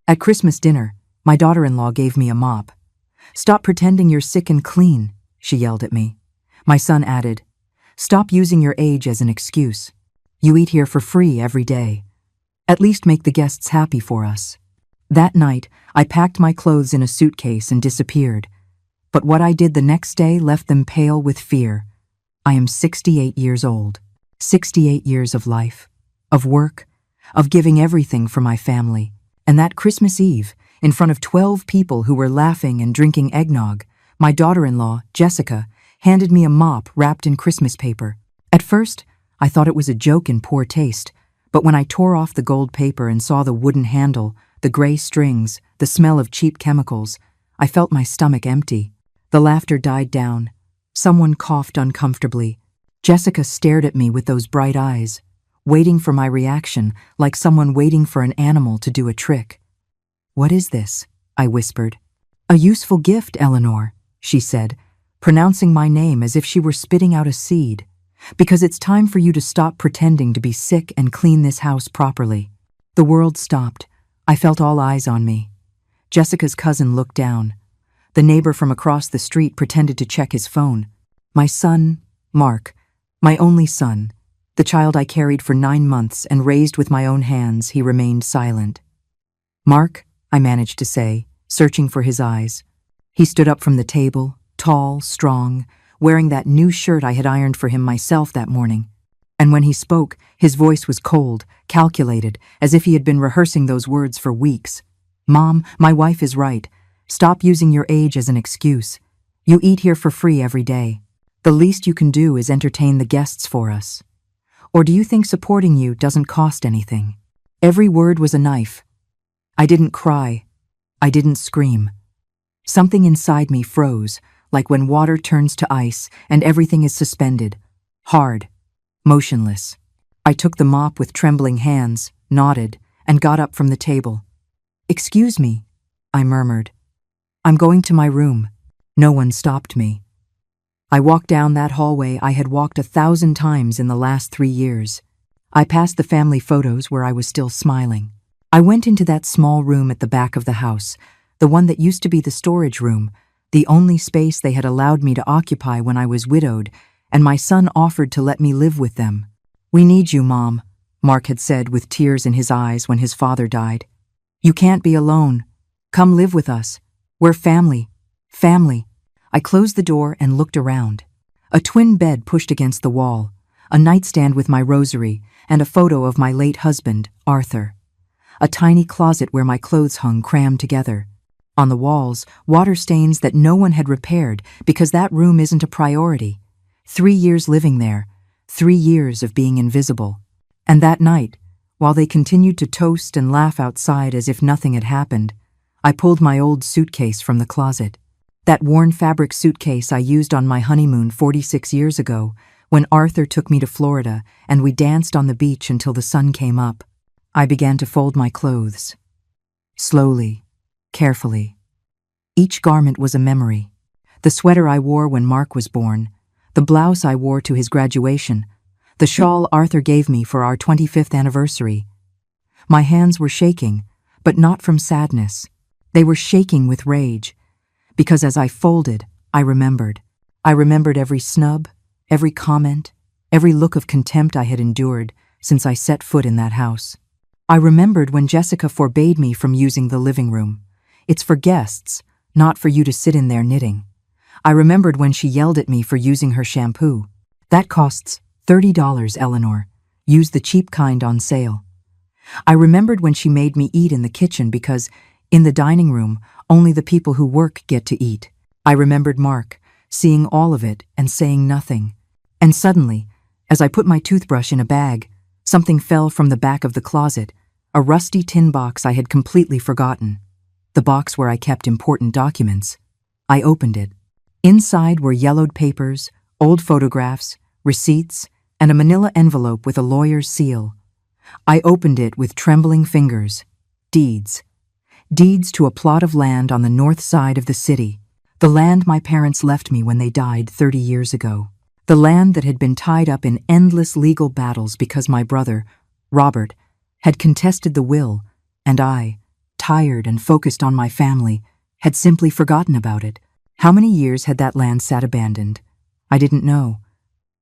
At Christmas dinner, my daughter-in-law gave me a mop. "Stop pretending you're sick and clean," she yelled at me. My son added, "Stop using your age as an excuse. You eat here for free every day. At least make the guests happy for us." That night, I packed my clothes in a suitcase and disappeared. But what I did the next day left them pale with fear. I am 68 years old. 68 years of life, of work, of giving everything for my family. And that Christmas Eve, in front of 12 people who were laughing and drinking eggnog, my daughter-in-law, Jessica, handed me a mop wrapped in Christmas paper. At first, I thought it was a joke in poor taste, but when I tore off the gold paper and saw the wooden handle, the gray strings, the smell of cheap chemicals, I felt my stomach empty. The laughter died down. Someone coughed uncomfortably. Jessica stared at me with those bright eyes, waiting for my reaction, like someone waiting for an animal to do a trick. "What is this?" I whispered. "A useful gift, Eleanor," she said, pronouncing my name as if she were spitting out a seed. "Because it's time for you to stop pretending to be sick and clean this house properly." The world stopped. I felt all eyes on me. Jessica's cousin looked down. The neighbor from across the street pretended to check his phone. My son, Mark, my only son, the child I carried for 9 months and raised with my own hands, he remained silent. "Mark," I managed to say, searching for his eyes. He stood up from the table, tall, strong, wearing that new shirt I had ironed for him myself that morning. And when he spoke, his voice was cold, calculated, as if he had been rehearsing those words for weeks. "Mom, my wife is right. Stop using your age as an excuse. You eat here for free every day. The least you can do is entertain the guests for us. Or do you think supporting you doesn't cost anything?" Every word was a knife. I didn't cry. I didn't scream. Something inside me froze, like when water turns to ice and everything is suspended, hard, motionless. I took the mop with trembling hands, nodded, and got up from the table. "Excuse me," I murmured. "I'm going to my room." No one stopped me. I walked down that hallway I had walked 1,000 times in the last 3 years. I passed the family photos where I was still smiling. I went into that small room at the back of the house, the one that used to be the storage room, the only space they had allowed me to occupy when I was widowed, and my son offered to let me live with them. "We need you, Mom," Mark had said with tears in his eyes when his father died. "You can't be alone. Come live with us. We're family. Family." I closed the door and looked around. A twin bed pushed against the wall, a nightstand with my rosary, and a photo of my late husband, Arthur. A tiny closet where my clothes hung crammed together. On the walls, water stains that no one had repaired because that room isn't a priority. 3 years living there, 3 years of being invisible. And that night, while they continued to toast and laugh outside as if nothing had happened, I pulled my old suitcase from the closet. That worn fabric suitcase I used on my honeymoon 46 years ago, when Arthur took me to Florida and we danced on the beach until the sun came up. I began to fold my clothes. Slowly, carefully. Each garment was a memory. The sweater I wore when Mark was born, the blouse I wore to his graduation, the shawl Arthur gave me for our 25th anniversary. My hands were shaking, but not from sadness. They were shaking with rage. Because as I folded, I remembered. I remembered every snub, every comment, every look of contempt I had endured since I set foot in that house. I remembered when Jessica forbade me from using the living room. "It's for guests, not for you to sit in there knitting." I remembered when she yelled at me for using her shampoo. "That costs $30, Eleanor. Use the cheap kind on sale." I remembered when she made me eat in the kitchen because, in the dining room, only the people who work get to eat. I remembered Mark, seeing all of it and saying nothing. And suddenly, as I put my toothbrush in a bag, something fell from the back of the closet, a rusty tin box I had completely forgotten. The box where I kept important documents. I opened it. Inside were yellowed papers, old photographs, receipts, and a manila envelope with a lawyer's seal. I opened it with trembling fingers. Deeds. Deeds to a plot of land on the north side of the city, the land my parents left me when they died 30 years ago, the land that had been tied up in endless legal battles because my brother, Robert, had contested the will, and I, tired and focused on my family, had simply forgotten about it. How many years had that land sat abandoned? I didn't know.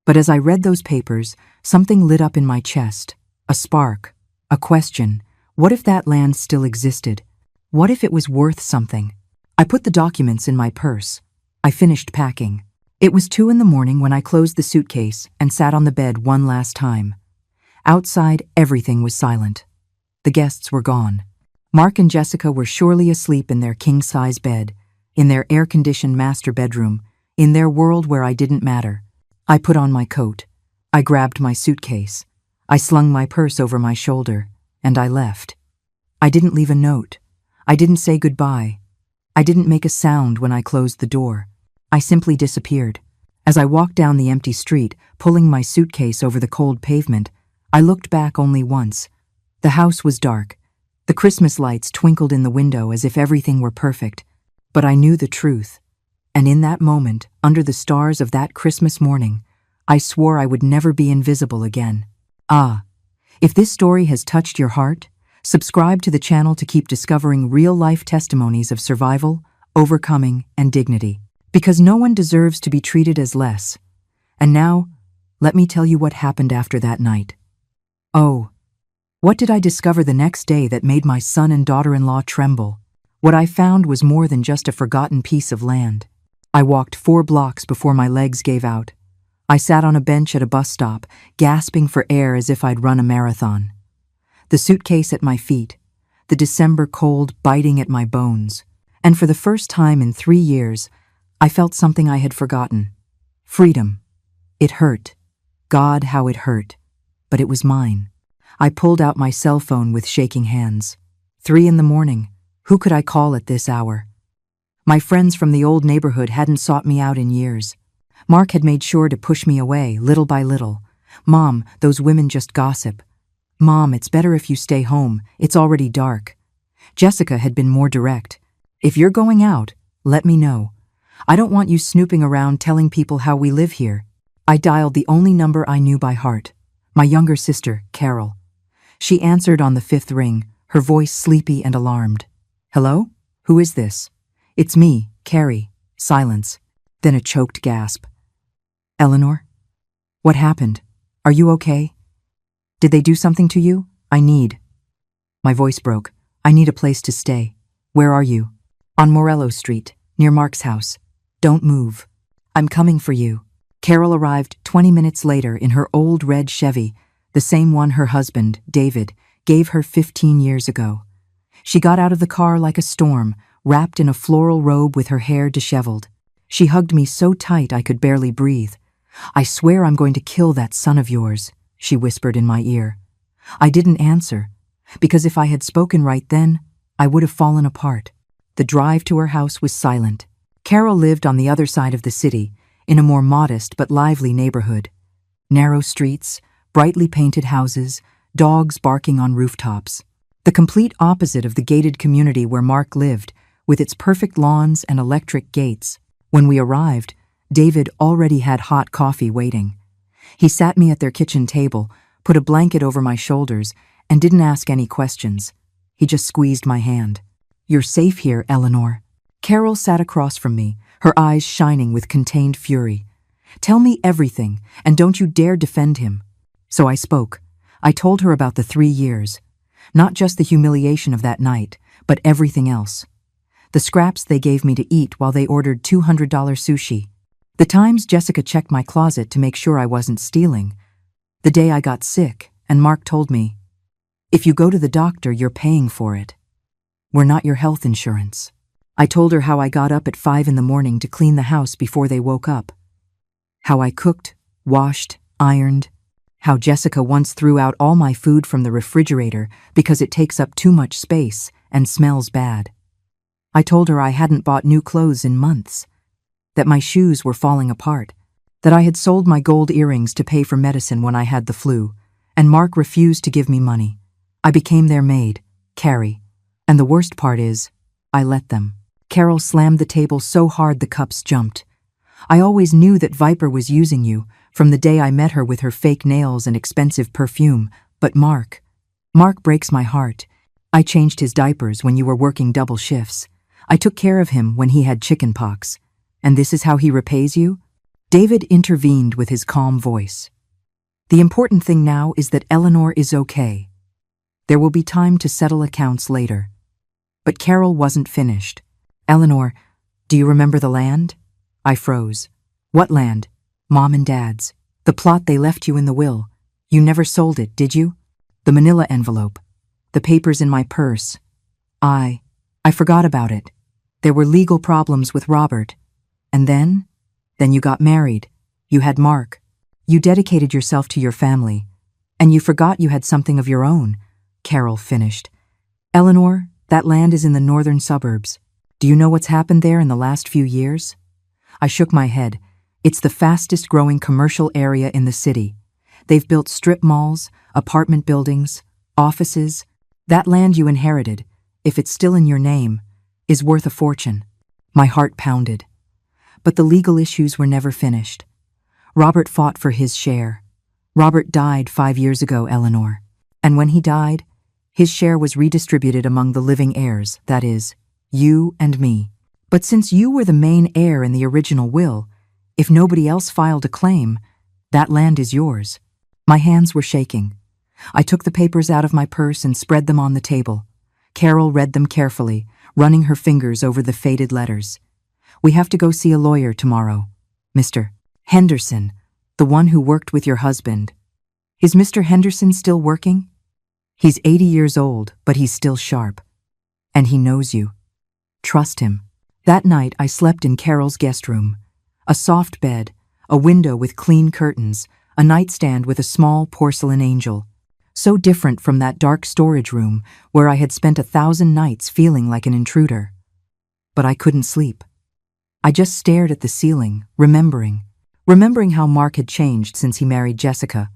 But as I read those papers, something lit up in my chest. A spark. A question. What if that land still existed? What if it was worth something? I put the documents in my purse. I finished packing. It was 2 a.m. when I closed the suitcase and sat on the bed one last time. Outside, everything was silent. The guests were gone. Mark and Jessica were surely asleep in their king-size bed, in their air-conditioned master bedroom, in their world where I didn't matter. I put on my coat. I grabbed my suitcase. I slung my purse over my shoulder, and I left. I didn't leave a note. I didn't say goodbye. I didn't make a sound when I closed the door. I simply disappeared. As I walked down the empty street, pulling my suitcase over the cold pavement, I looked back only once. The house was dark. The Christmas lights twinkled in the window as if everything were perfect. But I knew the truth. And in that moment, under the stars of that Christmas morning, I swore I would never be invisible again. If this story has touched your heart, subscribe to the channel to keep discovering real-life testimonies of survival, overcoming, and dignity. Because no one deserves to be treated as less. And now, let me tell you what happened after that night. Oh, what did I discover the next day that made my son and daughter-in-law tremble? What I found was more than just a forgotten piece of land. I walked 4 blocks before my legs gave out. I sat on a bench at a bus stop, gasping for air as if I'd run a marathon. The suitcase at my feet, the December cold biting at my bones, and for the first time in 3 years, I felt something I had forgotten. Freedom. It hurt. God, how it hurt. But it was mine. I pulled out my cell phone with shaking hands. 3 a.m. Who could I call at this hour? My friends from the old neighborhood hadn't sought me out in years. Mark had made sure to push me away, little by little. Mom, those women just gossip. Mom, it's better if you stay home. It's already dark. Jessica had been more direct. If you're going out, let me know. I don't want you snooping around telling people how we live here. I dialed the only number I knew by heart. My younger sister, Carol. She answered on the 5th ring, her voice sleepy and alarmed. Hello? Who is this? It's me, Carrie. Silence. Then a choked gasp. Eleanor? What happened? Are you okay? Did they do something to you? I need. My voice broke. I need a place to stay. Where are you? On Morello Street, near Mark's house. Don't move. I'm coming for you. Carol arrived 20 minutes later in her old red Chevy, the same one her husband, David, gave her 15 years ago. She got out of the car like a storm, wrapped in a floral robe with her hair disheveled. She hugged me so tight I could barely breathe. I swear I'm going to kill that son of yours, she whispered in my ear. I didn't answer, because if I had spoken right then, I would have fallen apart. The drive to her house was silent. Carol lived on the other side of the city, in a more modest but lively neighborhood. Narrow streets, brightly painted houses, dogs barking on rooftops. The complete opposite of the gated community where Mark lived, with its perfect lawns and electric gates. When we arrived, David already had hot coffee waiting. He sat me at their kitchen table, put a blanket over my shoulders, and didn't ask any questions. He just squeezed my hand. You're safe here, Eleanor. Carol sat across from me, her eyes shining with contained fury. Tell me everything, and don't you dare defend him. So I spoke. I told her about the 3 years. Not just the humiliation of that night, but everything else. The scraps they gave me to eat while they ordered $200 sushi. The times Jessica checked my closet to make sure I wasn't stealing. The day I got sick, and Mark told me, if you go to the doctor, you're paying for it. We're not your health insurance. I told her how I got up at 5 a.m. to clean the house before they woke up. How I cooked, washed, ironed. How Jessica once threw out all my food from the refrigerator because it takes up too much space and smells bad. I told her I hadn't bought new clothes in months. That my shoes were falling apart. That I had sold my gold earrings to pay for medicine when I had the flu. And Mark refused to give me money. I became their maid, Carrie. And the worst part is, I let them. Carol slammed the table so hard the cups jumped. I always knew that Viper was using you, from the day I met her with her fake nails and expensive perfume, but Mark breaks my heart. I changed his diapers when you were working double shifts. I took care of him when he had chicken pox. And this is how he repays you? David intervened with his calm voice. The important thing now is that Eleanor is okay. There will be time to settle accounts later. But Carol wasn't finished. Eleanor, do you remember the land? I froze. What land? Mom and Dad's. The plot they left you in the will. You never sold it, did you? The manila envelope. The papers in my purse. I forgot about it. There were legal problems with Robert. And then you got married. You had Mark. You dedicated yourself to your family. And you forgot you had something of your own, Carol finished. Eleanor, that land is in the northern suburbs. Do you know what's happened there in the last few years? I shook my head. It's the fastest growing commercial area in the city. They've built strip malls, apartment buildings, offices. That land you inherited, if it's still in your name, is worth a fortune. My heart pounded. But the legal issues were never finished. Robert fought for his share. Robert died 5 years ago, Eleanor. And when he died, his share was redistributed among the living heirs, that is, you and me. But since you were the main heir in the original will, if nobody else filed a claim, that land is yours. My hands were shaking. I took the papers out of my purse and spread them on the table. Carol read them carefully, running her fingers over the faded letters. We have to go see a lawyer tomorrow. Mr. Henderson, the one who worked with your husband. Is Mr. Henderson still working? He's 80 years old, but he's still sharp. And he knows you. Trust him. That night I slept in Carol's guest room. A soft bed, a window with clean curtains, a nightstand with a small porcelain angel. So different from that dark storage room where I had spent 1,000 nights feeling like an intruder. But I couldn't sleep. I just stared at the ceiling, remembering how Mark had changed since he married Jessica,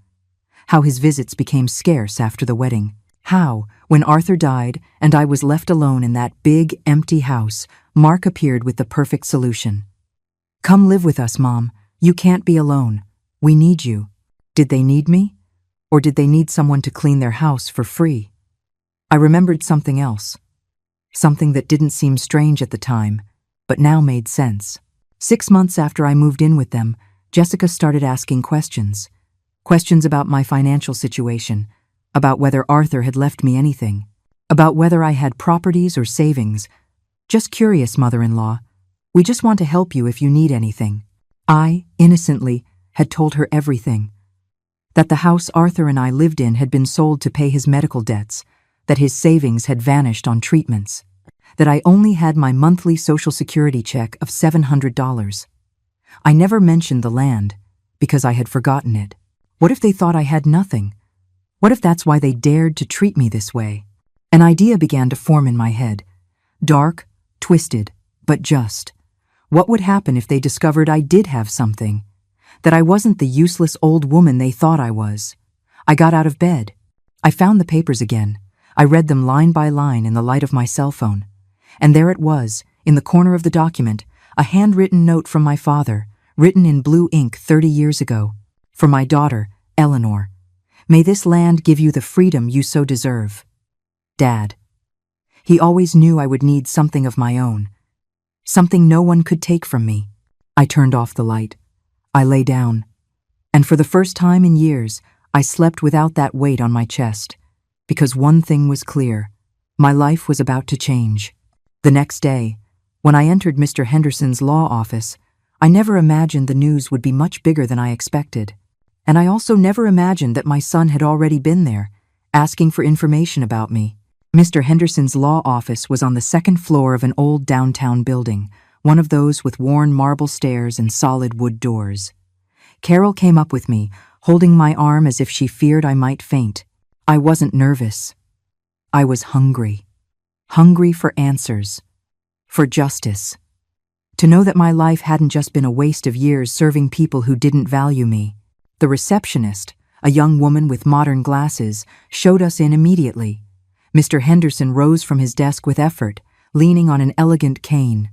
how his visits became scarce after the wedding, how, when Arthur died and I was left alone in that big, empty house, Mark appeared with the perfect solution. Come live with us, Mom. You can't be alone. We need you. Did they need me? Or did they need someone to clean their house for free? I remembered something else. Something that didn't seem strange at the time, but now made sense. 6 months after I moved in with them, Jessica started asking questions. Questions about my financial situation, about whether Arthur had left me anything, about whether I had properties or savings. Just curious, mother-in-law. We just want to help you if you need anything. I, innocently, had told her everything. That the house Arthur and I lived in had been sold to pay his medical debts, that his savings had vanished on treatments, that I only had my monthly Social Security check of $700. I never mentioned the land, because I had forgotten it. What if they thought I had nothing? What if that's why they dared to treat me this way? An idea began to form in my head. Dark, twisted, but just. What would happen if they discovered I did have something? That I wasn't the useless old woman they thought I was. I got out of bed. I found the papers again. I read them line by line in the light of my cell phone. And there it was, in the corner of the document, a handwritten note from my father, written in blue ink 30 years ago. For my daughter, Eleanor. May this land give you the freedom you so deserve. Dad. He always knew I would need something of my own. Something no one could take from me. I turned off the light. I lay down. And for the first time in years, I slept without that weight on my chest. Because one thing was clear. My life was about to change. The next day, when I entered Mr. Henderson's law office, I never imagined the news would be much bigger than I expected. And I also never imagined that my son had already been there, asking for information about me. Mr. Henderson's law office was on the second floor of an old downtown building, one of those with worn marble stairs and solid wood doors. Carol came up with me, holding my arm as if she feared I might faint. I wasn't nervous. I was hungry. Hungry for answers. For justice. To know that my life hadn't just been a waste of years serving people who didn't value me. The receptionist, a young woman with modern glasses, showed us in immediately. Mr. Henderson rose from his desk with effort, leaning on an elegant cane.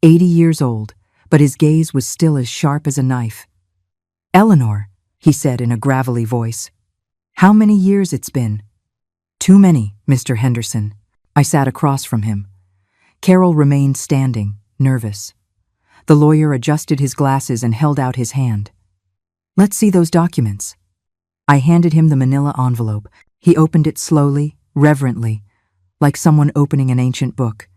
80 years old, but his gaze was still as sharp as a knife. Eleanor, he said in a gravelly voice. How many years it's been? Too many, Mr. Henderson. I sat across from him. Carol remained standing, nervous. The lawyer adjusted his glasses and held out his hand. "Let's see those documents." I handed him the manila envelope. He opened it slowly, reverently, like someone opening an ancient book.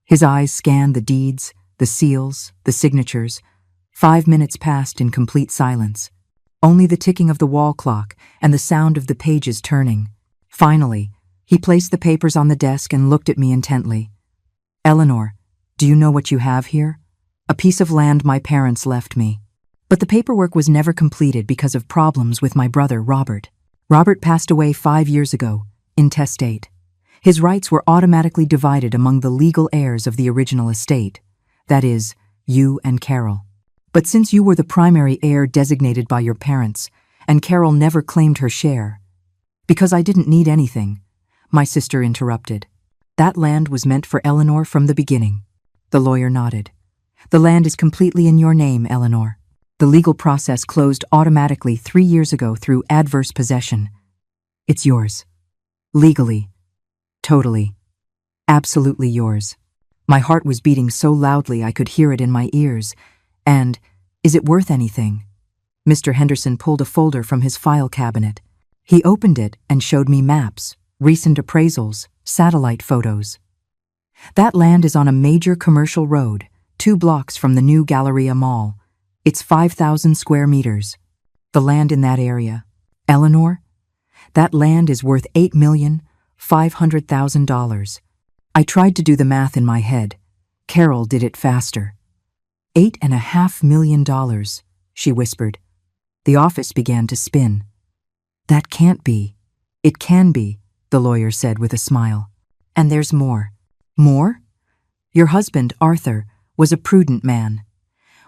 His eyes scanned the deeds, the seals, the signatures. 5 minutes passed in complete silence. Only the ticking of the wall clock and the sound of the pages turning. Finally, he placed the papers on the desk and looked at me intently. "Eleanor, do you know what you have here? A piece of land my parents left me. But the paperwork was never completed because of problems with my brother, Robert. Robert passed away 5 years ago, intestate. His rights were automatically divided among the legal heirs of the original estate, that is, you and Carol. But since you were the primary heir designated by your parents, and Carol never claimed her share, because I didn't need anything," my sister interrupted. "That land was meant for Eleanor from the beginning." The lawyer nodded. "The land is completely in your name, Eleanor. The legal process closed automatically 3 years ago through adverse possession. It's yours. Legally. Totally. Absolutely yours." My heart was beating so loudly I could hear it in my ears. And, "Is it worth anything?" Mr. Henderson pulled a folder from his file cabinet. He opened it and showed me maps, recent appraisals, satellite photos. "That land is on a major commercial road, 2 blocks from the new Galleria Mall. It's 5,000 square meters. The land in that area, Eleanor, that land is worth $8,500,000. I tried to do the math in my head. Carol did it faster. $8.5 million, she whispered. The office began to spin. "That can't be." "It can be," the lawyer said with a smile. "And there's more." "More?" "Your husband, Arthur, was a prudent man.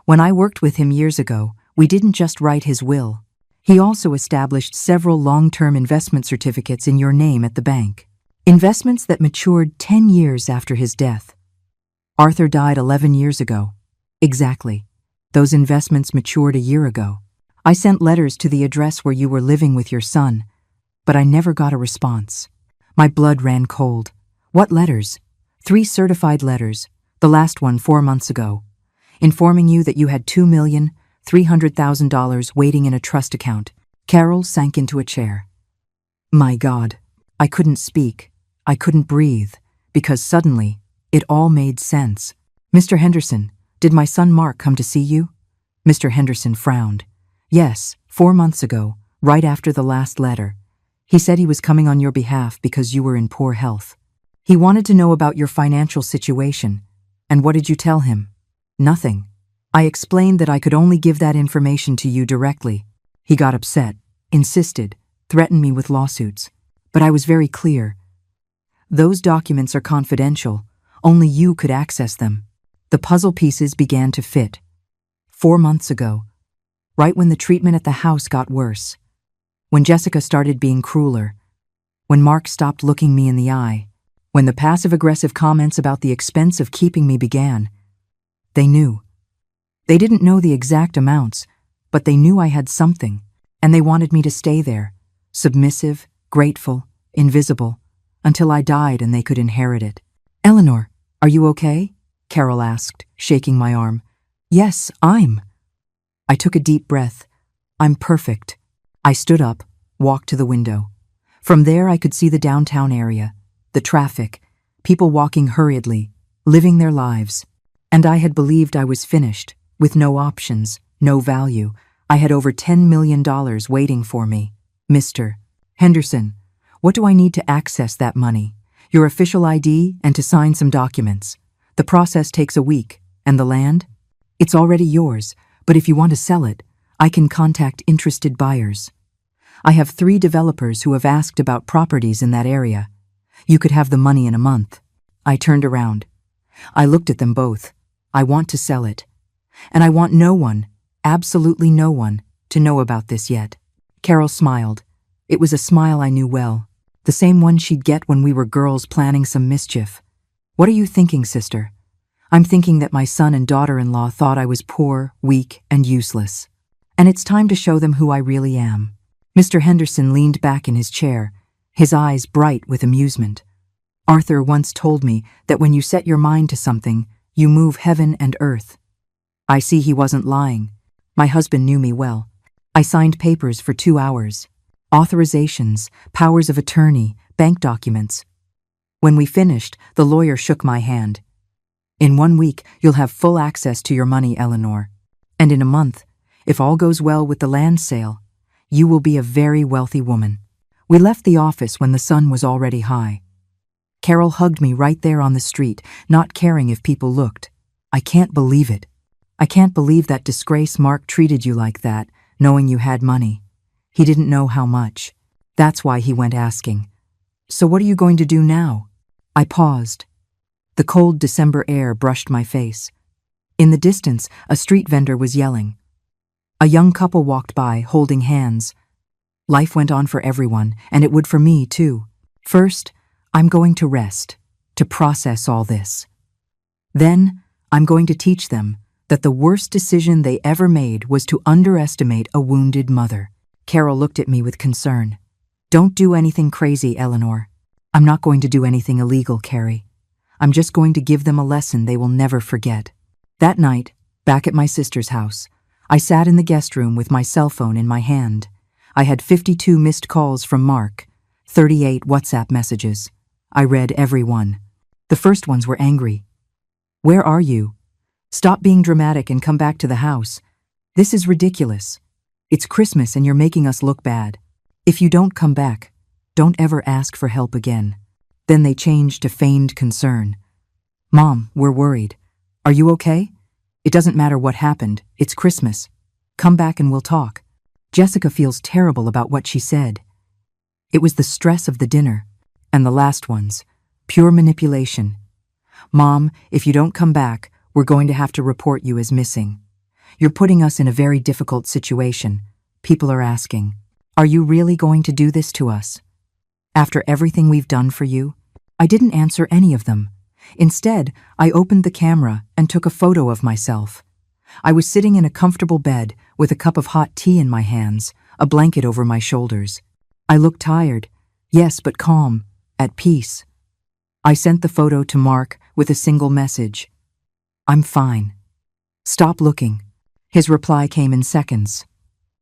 When I worked with him years ago, we didn't just write his will. He also established several long-term investment certificates in your name at the bank. Investments that matured 10 years after his death. Arthur died 11 years ago. Exactly. Those investments matured a year ago. I sent letters to the address where you were living with your son, but I never got a response. My blood ran cold. What letters? 3 certified letters, the last one 4 months ago, informing you that you had $2,300,000 waiting in a trust account. Carol sank into a chair. My God, I couldn't speak. I couldn't breathe, because suddenly, it all made sense. "Mr. Henderson, did my son Mark come to see you?" Mr. Henderson frowned. "Yes, 4 months ago, right after the last letter. He said he was coming on your behalf because you were in poor health. He wanted to know about your financial situation. And what did you tell him?" "Nothing. I explained that I could only give that information to you directly. He got upset, insisted, threatened me with lawsuits. But I was very clear. Those documents are confidential. Only you could access them." The puzzle pieces began to fit. 4 months ago, right when the treatment at the house got worse, when Jessica started being crueler, when Mark stopped looking me in the eye, when the passive-aggressive comments about the expense of keeping me began. They knew. They didn't know the exact amounts, but they knew I had something, and they wanted me to stay there, submissive, grateful, invisible, until I died and they could inherit it. "Eleanor, are you okay?" Carol asked, shaking my arm. "Yes, I'm." I took a deep breath. "I'm perfect." I stood up, walked to the window. From there I could see the downtown area, the traffic, people walking hurriedly, living their lives. And I had believed I was finished, with no options, no value. I had over $10 million waiting for me. "Mr. Henderson, what do I need to access that money?" "Your official ID and to sign some documents. The process takes a week. And the land? It's already yours, but if you want to sell it, I can contact interested buyers. I have 3 developers who have asked about properties in that area. You could have the money in a month." I turned around. I looked at them both. I want to sell it. And I want no one, absolutely no one, to know about this yet. Carol smiled. It was a smile I knew well, the same one she'd get when we were girls planning some mischief. "What are you thinking, sister?" "I'm thinking that my son and daughter-in-law thought I was poor, weak, and useless. And it's time to show them who I really am." Mr. Henderson leaned back in his chair, his eyes bright with amusement. Arthur once told me that when you set your mind to something, you move heaven and earth. I see he wasn't lying. My husband knew me well. I signed papers for 2 hours. Authorizations, powers of attorney, bank documents. When we finished, the lawyer shook my hand. In 1 week, you'll have full access to your money, Eleanor. And in a month, if all goes well with the land sale, you will be a very wealthy woman. We left the office when the sun was already high. Carol hugged me right there on the street, not caring if people looked. I can't believe it. I can't believe that disgrace Mark treated you like that, knowing you had money. He didn't know how much. That's why he went asking. So what are you going to do now? I paused. The cold December air brushed my face. In the distance, a street vendor was yelling. A young couple walked by, holding hands. Life went on for everyone, and it would for me, too. First, I'm going to rest, to process all this. Then, I'm going to teach them that the worst decision they ever made was to underestimate a wounded mother. Carol looked at me with concern. Don't do anything crazy, Eleanor. I'm not going to do anything illegal, Carrie. I'm just going to give them a lesson they will never forget. That night, back at my sister's house, I sat in the guest room with my cell phone in my hand. I had 52 missed calls from Mark, 38 WhatsApp messages. I read every one. The first ones were angry. Where are you? Stop being dramatic and come back to the house. This is ridiculous. It's Christmas and you're making us look bad. If you don't come back, don't ever ask for help again. Then they changed to feigned concern. Mom, we're worried. Are you okay? It doesn't matter what happened. It's Christmas. Come back and we'll talk. Jessica feels terrible about what she said. It was the stress of the dinner. And the last ones. Pure manipulation. Mom, if you don't come back, we're going to have to report you as missing. You're putting us in a very difficult situation. People are asking, are you really going to do this to us? After everything we've done for you? I didn't answer any of them. Instead, I opened the camera and took a photo of myself. I was sitting in a comfortable bed with a cup of hot tea in my hands, a blanket over my shoulders. I looked tired, yes, but calm, at peace. I sent the photo to Mark with a single message. I'm fine. Stop looking. His reply came in seconds.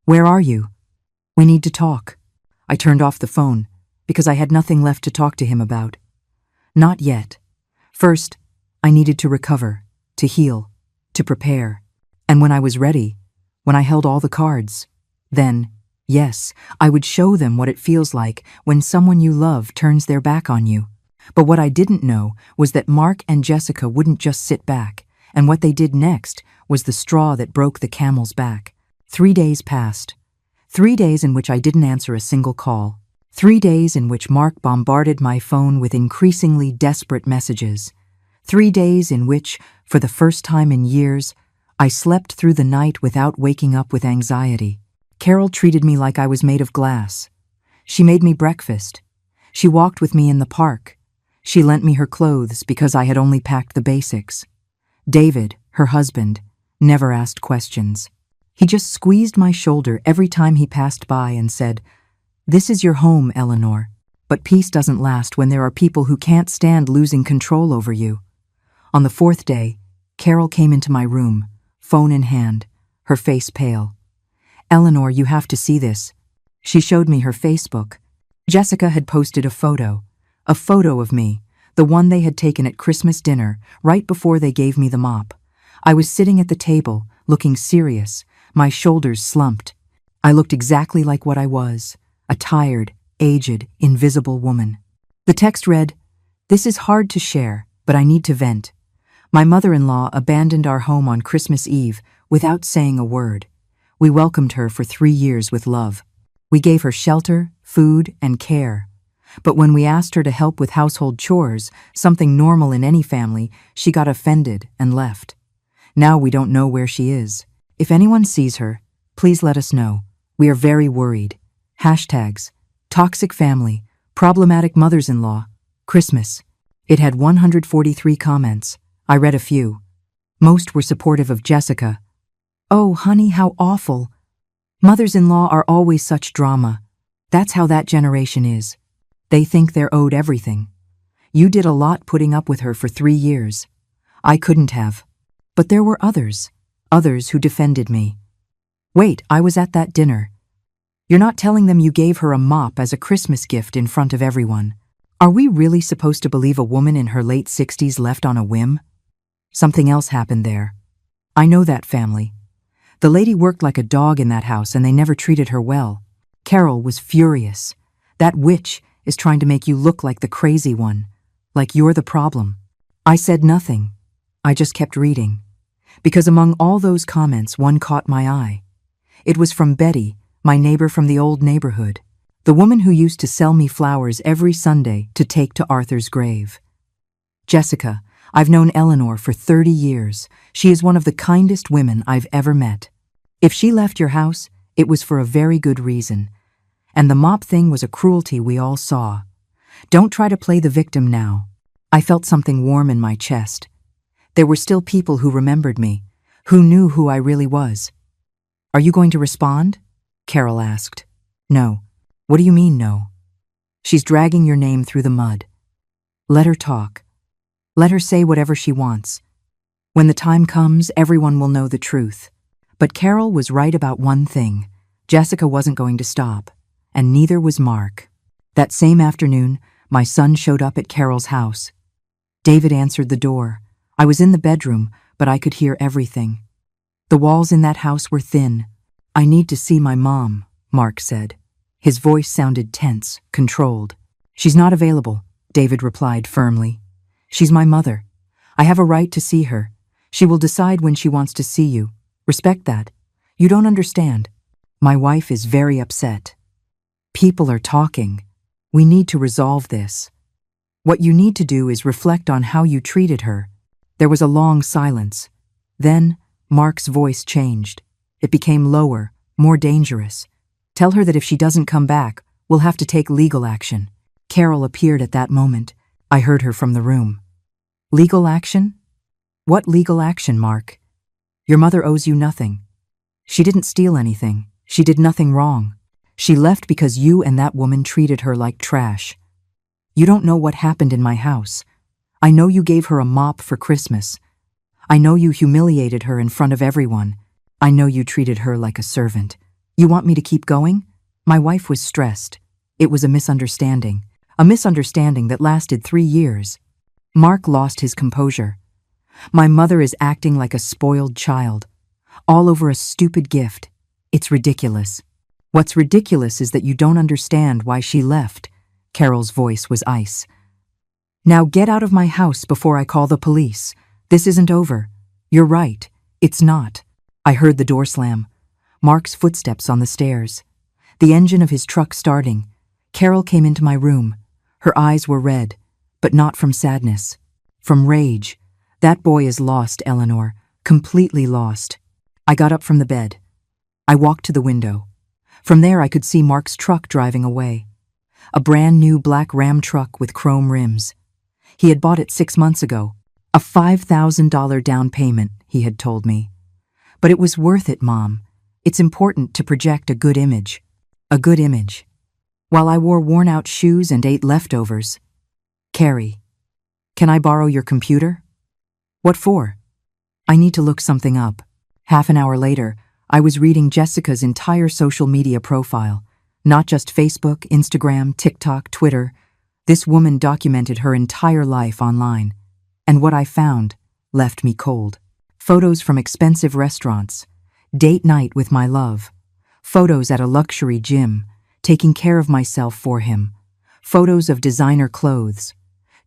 Where are you? We need to talk. I turned off the phone because I had nothing left to talk to him about. Not yet. First, I needed to recover, to heal, to prepare. And when I was ready, when I held all the cards, then, yes, I would show them what it feels like when someone you love turns their back on you. But what I didn't know was that Mark and Jessica wouldn't just sit back, and what they did next was the straw that broke the camel's back. 3 days passed. 3 days in which I didn't answer a single call. 3 days in which Mark bombarded my phone with increasingly desperate messages. 3 days in which, for the first time in years, I slept through the night without waking up with anxiety. Carol treated me like I was made of glass. She made me breakfast. She walked with me in the park. She lent me her clothes because I had only packed the basics. David, her husband, never asked questions. He just squeezed my shoulder every time he passed by and said, "This is your home, Eleanor, but peace doesn't last when there are people who can't stand losing control over you." On the 4th day, Carol came into my room, phone in hand, her face pale. "Eleanor, you have to see this." She showed me her Facebook. Jessica had posted a photo of me, the one they had taken at Christmas dinner, right before they gave me the mop. I was sitting at the table, looking serious, my shoulders slumped. I looked exactly like what I was, a tired, aged, invisible woman. The text read, "This is hard to share, but I need to vent. My mother-in-law abandoned our home on Christmas Eve without saying a word. We welcomed her for 3 years with love. We gave her shelter, food, and care. But when we asked her to help with household chores, something normal in any family, she got offended and left. Now we don't know where she is. If anyone sees her, please let us know. We are very worried. Hashtags, toxic family, problematic mothers-in-law, Christmas." It had 143 comments. I read a few. Most were supportive of Jessica. "Oh, honey, how awful. Mothers-in-law are always such drama. That's how that generation is. They think they're owed everything. You did a lot putting up with her for 3 years. I couldn't have. But there were others who defended me. Wait, I was at that dinner. You're not telling them you gave her a mop as a Christmas gift in front of everyone. Are we really supposed to believe a woman in her late 60s left on a whim? Something else happened there. I know that family. The lady worked like a dog in that house and they never treated her well. Carol was furious. That witch is trying to make you look like the crazy one, like you're the problem. I said nothing. I just kept reading. Because among all those comments, one caught my eye. It was from Betty, my neighbor from the old neighborhood, the woman who used to sell me flowers every Sunday to take to Arthur's grave. Jessica, I've known Eleanor for 30 years. She is one of the kindest women I've ever met. If she left your house, it was for a very good reason. And the mop thing was a cruelty we all saw. Don't try to play the victim now. I felt something warm in my chest. There were still people who remembered me, who knew who I really was. Are you going to respond? Carol asked. No. What do you mean, no? She's dragging your name through the mud. Let her talk. Let her say whatever she wants. When the time comes, everyone will know the truth. But Carol was right about one thing. Jessica wasn't going to stop, and neither was Mark. That same afternoon, my son showed up at Carol's house. David answered the door. I was in the bedroom, but I could hear everything. The walls in that house were thin. I need to see my mom, Mark said. His voice sounded tense, controlled. She's not available, David replied firmly. She's my mother. I have a right to see her. She will decide when she wants to see you. Respect that. You don't understand. My wife is very upset. People are talking. We need to resolve this. What you need to do is reflect on how you treated her. There was a long silence. Then, Mark's voice changed. It became lower, more dangerous. Tell her that if she doesn't come back, we'll have to take legal action. Carol appeared at that moment. I heard her from the room. Legal action? What legal action, Mark? Your mother owes you nothing. She didn't steal anything. She did nothing wrong. She left because you and that woman treated her like trash. You don't know what happened in my house. I know you gave her a mop for Christmas. I know you humiliated her in front of everyone. I know you treated her like a servant. You want me to keep going? My wife was stressed. It was a misunderstanding that lasted 3 years. Mark lost his composure. My mother is acting like a spoiled child, all over a stupid gift. It's ridiculous. What's ridiculous is that you don't understand why she left. Carol's voice was ice. Now get out of my house before I call the police. This isn't over. You're right. It's not. I heard the door slam. Mark's footsteps on the stairs. The engine of his truck starting. Carol came into my room. Her eyes were red, but not from sadness. From rage. That boy is lost, Eleanor. Completely lost. I got up from the bed. I walked to the window. From there I could see Mark's truck driving away. A brand new black Ram truck with chrome rims. He had bought it 6 months ago. A $5,000 down payment, he had told me. But it was worth it, Mom. It's important to project a good image. A good image. While I wore worn-out shoes and ate leftovers. Carrie, can I borrow your computer? What for? I need to look something up. Half an hour later, I was reading Jessica's entire social media profile. Not just Facebook, Instagram, TikTok, Twitter. This woman documented her entire life online. And what I found left me cold. Photos from expensive restaurants. Date night with my love. Photos at a luxury gym. Taking care of myself for him. Photos of designer clothes.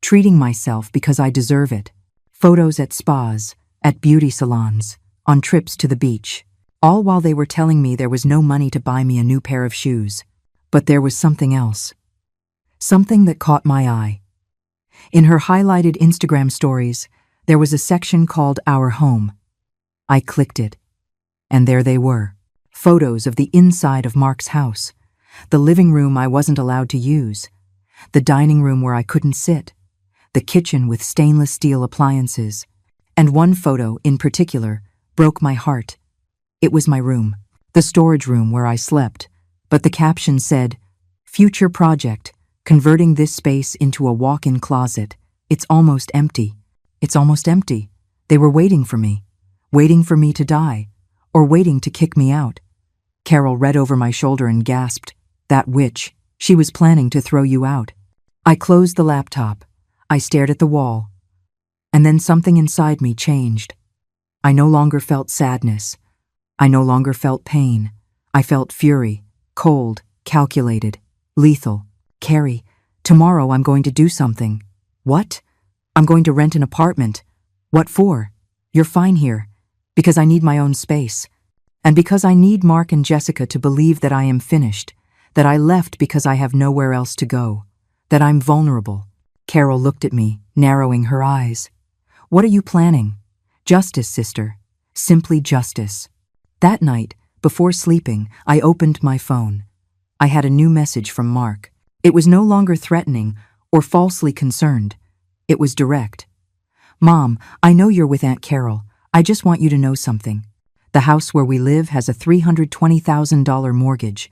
Treating myself because I deserve it. Photos at spas, at beauty salons, on trips to the beach. All while they were telling me there was no money to buy me a new pair of shoes. But there was something else. Something that caught my eye. In her highlighted Instagram stories, there was a section called Our Home. I clicked it. And there they were. Photos of the inside of Mark's house. The living room I wasn't allowed to use. The dining room where I couldn't sit. The kitchen with stainless steel appliances. And one photo, in particular, broke my heart. It was my room, the storage room where I slept. But the caption said, "Future project, converting this space into a walk-in closet. It's almost empty. It's almost empty. They were waiting for me to die, or waiting to kick me out. Carol read over my shoulder and gasped, "That witch, she was planning to throw you out." I closed the laptop. I stared at the wall. And then something inside me changed. I no longer felt sadness. I no longer felt pain. I felt fury, cold, calculated, lethal. "Carrie, tomorrow I'm going to do something." "What?" "I'm going to rent an apartment." "What for?" "You're fine here. Because I need my own space. And because I need Mark and Jessica to believe that I am finished, that I left because I have nowhere else to go, that I'm vulnerable." Carol looked at me, narrowing her eyes. "What are you planning?" "Justice, sister. Simply justice." That night, before sleeping, I opened my phone. I had a new message from Mark. It was no longer threatening or falsely concerned. It was direct. "Mom, I know you're with Aunt Carol. I just want you to know something. The house where we live has a $320,000 mortgage.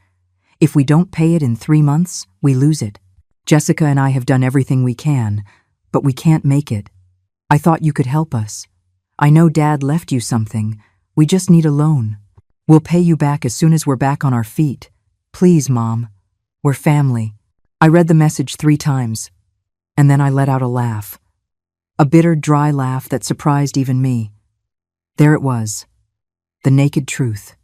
If we don't pay it in 3 months, we lose it. Jessica and I have done everything we can, but we can't make it. I thought you could help us. I know Dad left you something. We just need a loan. We'll pay you back as soon as we're back on our feet. Please, Mom. We're family." I read the message 3 times, and then I let out a laugh. A bitter, dry laugh that surprised even me. There it was. The naked truth.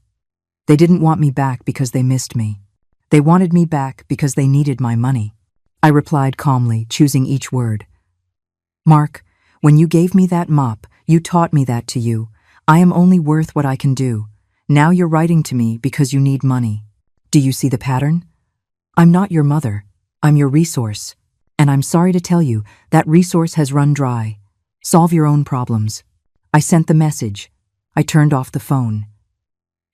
They didn't want me back because they missed me. They wanted me back because they needed my money. I replied calmly, choosing each word. "Mark, when you gave me that mop, you taught me that to you. I am only worth what I can do. Now you're writing to me because you need money. Do you see the pattern? I'm not your mother. I'm your resource. And I'm sorry to tell you, that resource has run dry. Solve your own problems." I sent the message. I turned off the phone.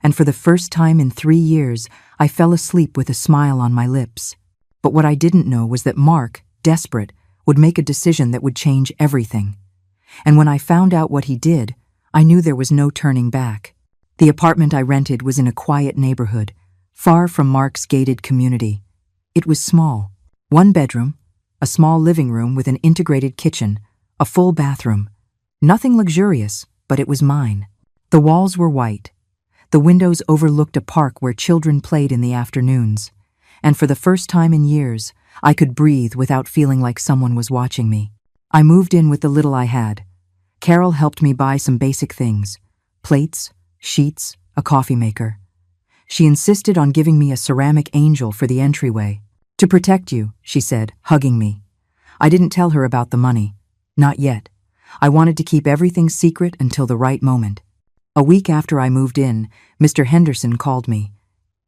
And for the first time in 3 years, I fell asleep with a smile on my lips. But what I didn't know was that Mark, desperate, would make a decision that would change everything. And when I found out what he did, I knew there was no turning back. The apartment I rented was in a quiet neighborhood, far from Mark's gated community. It was small. 1 bedroom, a small living room with an integrated kitchen, a full bathroom. Nothing luxurious, but it was mine. The walls were white. The windows overlooked a park where children played in the afternoons. And for the first time in years, I could breathe without feeling like someone was watching me. I moved in with the little I had. Carol helped me buy some basic things: plates, sheets, a coffee maker. She insisted on giving me a ceramic angel for the entryway. "To protect you," she said, hugging me. I didn't tell her about the money. Not yet. I wanted to keep everything secret until the right moment. A week after I moved in, Mr. Henderson called me.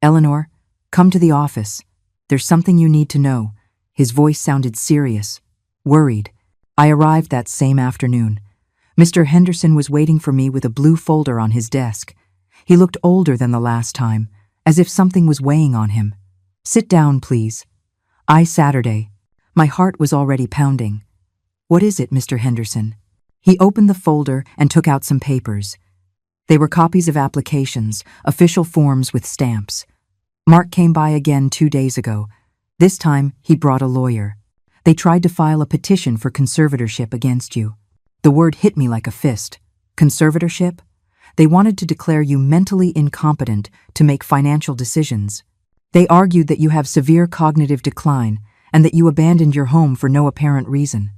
"Eleanor, come to the office. There's something you need to know." His voice sounded serious, worried. I arrived that same afternoon. Mr. Henderson was waiting for me with a blue folder on his desk. He looked older than the last time, as if something was weighing on him. "Sit down, please." Saturday. My heart was already pounding. "What is it, Mr. Henderson?" He opened the folder and took out some papers. They were copies of applications, official forms with stamps. Mark came by again 2 days ago. This time, he brought a lawyer. They tried to file a petition for conservatorship against you. The word hit me like a fist. Conservatorship? They wanted to declare you mentally incompetent to make financial decisions. They argued that you have severe cognitive decline and that you abandoned your home for no apparent reason.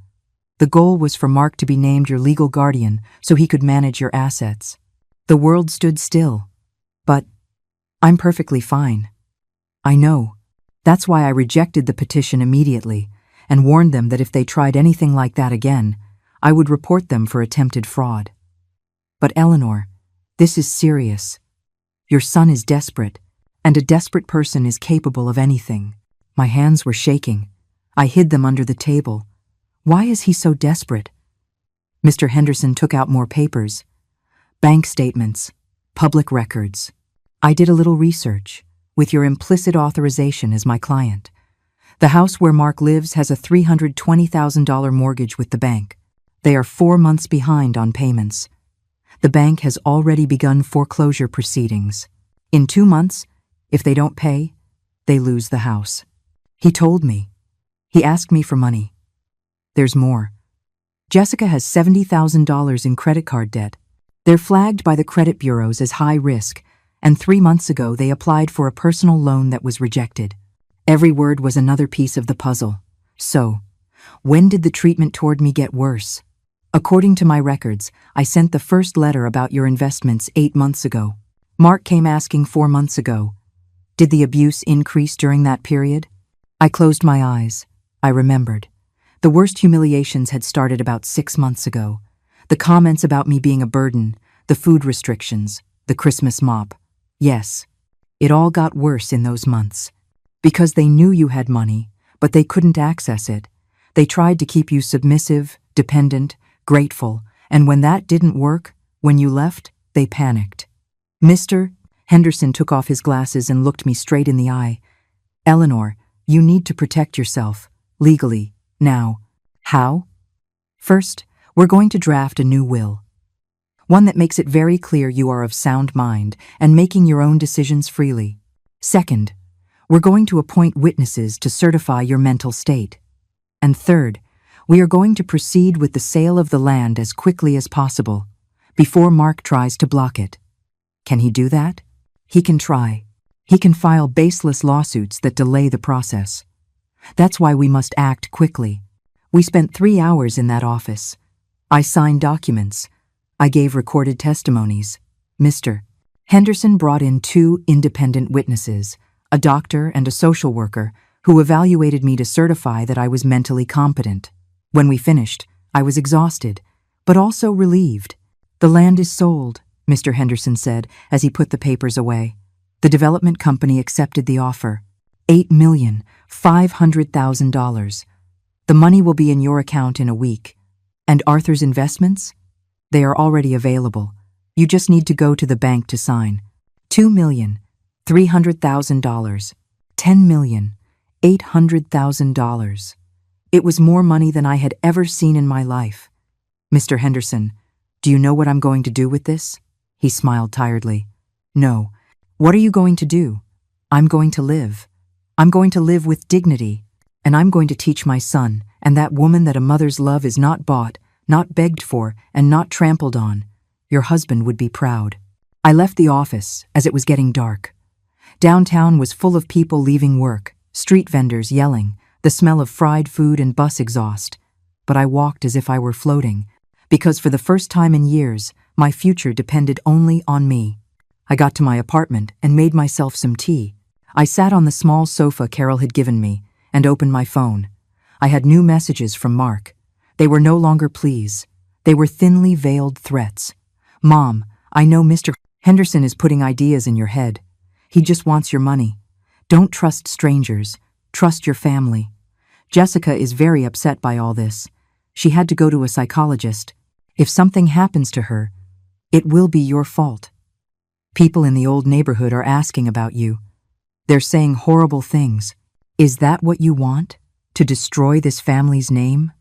The goal was for Mark to be named your legal guardian so he could manage your assets. The world stood still. But I'm perfectly fine. I know. That's why I rejected the petition immediately and warned them that if they tried anything like that again, I would report them for attempted fraud. But Eleanor, this is serious. Your son is desperate, and a desperate person is capable of anything. My hands were shaking. I hid them under the table. Why is he so desperate? Mr. Henderson took out more papers. Bank statements, public records. I did a little research, with your implicit authorization as my client. The house where Mark lives has a $320,000 mortgage with the bank. They are 4 months behind on payments. The bank has already begun foreclosure proceedings. In 2 months, if they don't pay, they lose the house. He told me. He asked me for money. There's more. Jessica has $70,000 in credit card debt. They're flagged by the credit bureaus as high risk, and 3 months ago they applied for a personal loan that was rejected. Every word was another piece of the puzzle. So, when did the treatment toward me get worse? According to my records, I sent the first letter about your investments 8 months ago. Mark came asking 4 months ago. Did the abuse increase during that period? I closed my eyes. I remembered. The worst humiliations had started about 6 months ago. The comments about me being a burden, the food restrictions, the Christmas mop. Yes, it all got worse in those months. Because they knew you had money, but they couldn't access it. They tried to keep you submissive, dependent, grateful, and when that didn't work, when you left, they panicked. Mr. Henderson took off his glasses and looked me straight in the eye. Eleanor, you need to protect yourself, legally, now. How? First, we're going to draft a new will. One that makes it very clear you are of sound mind and making your own decisions freely. Second, we're going to appoint witnesses to certify your mental state. And third, we are going to proceed with the sale of the land as quickly as possible, before Mark tries to block it. Can he do that? He can try. He can file baseless lawsuits that delay the process. That's why we must act quickly. We spent 3 hours in that office. I signed documents. I gave recorded testimonies. Mr. Henderson brought in 2 independent witnesses, a doctor and a social worker, who evaluated me to certify that I was mentally competent. When we finished, I was exhausted, but also relieved. The land is sold, Mr. Henderson said as he put the papers away. The development company accepted the offer. $8,500,000. The money will be in your account in a week. And Arthur's investments? They are already available. You just need to go to the bank to sign. $2,300,000. $10,800,000. It was more money than I had ever seen in my life. Mr. Henderson, do you know what I'm going to do with this? He smiled tiredly. No. What are you going to do? I'm going to live. I'm going to live with dignity. And I'm going to teach my son and that woman that a mother's love is not bought, not begged for, and not trampled on. Your husband would be proud. I left the office as it was getting dark. Downtown was full of people leaving work, street vendors yelling, the smell of fried food and bus exhaust. But I walked as if I were floating, because for the first time in years, my future depended only on me. I got to my apartment and made myself some tea. I sat on the small sofa Carol had given me and opened my phone. I had new messages from Mark. They were no longer pleas. They were thinly veiled threats. Mom, I know Mr. Henderson is putting ideas in your head. He just wants your money. Don't trust strangers. Trust your family. Jessica is very upset by all this. She had to go to a psychologist. If something happens to her, it will be your fault. People in the old neighborhood are asking about you. They're saying horrible things. Is that what you want? To destroy this family's name?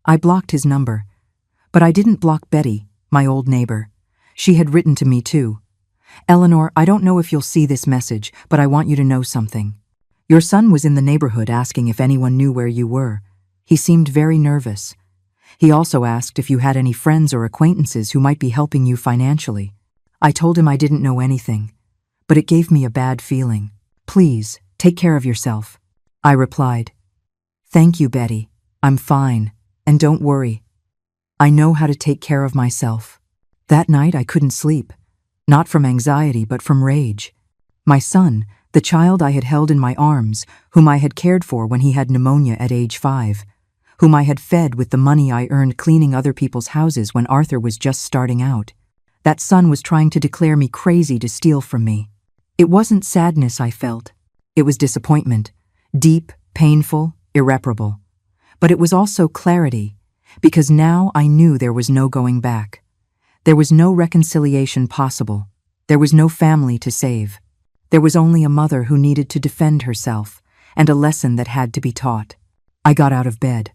I blocked his number. But I didn't block Betty, my old neighbor. She had written to me too. Eleanor, I don't know if you'll see this message, but I want you to know something. Your son was in the neighborhood asking if anyone knew where you were. He seemed very nervous. He also asked if you had any friends or acquaintances who might be helping you financially. I told him I didn't know anything, but it gave me a bad feeling. Please, take care of yourself. I replied, Thank you, Betty. I'm fine, and don't worry. I know how to take care of myself. That night I couldn't sleep, not from anxiety but from rage. My son, the child I had held in my arms, whom I had cared for when he had pneumonia at age 5, whom I had fed with the money I earned cleaning other people's houses when Arthur was just starting out. That son was trying to declare me crazy to steal from me. It wasn't sadness I felt. It was disappointment, deep, painful, irreparable. But it was also clarity, because now I knew there was no going back. There was no reconciliation possible. There was no family to save. There was only a mother who needed to defend herself, and a lesson that had to be taught. I got out of bed.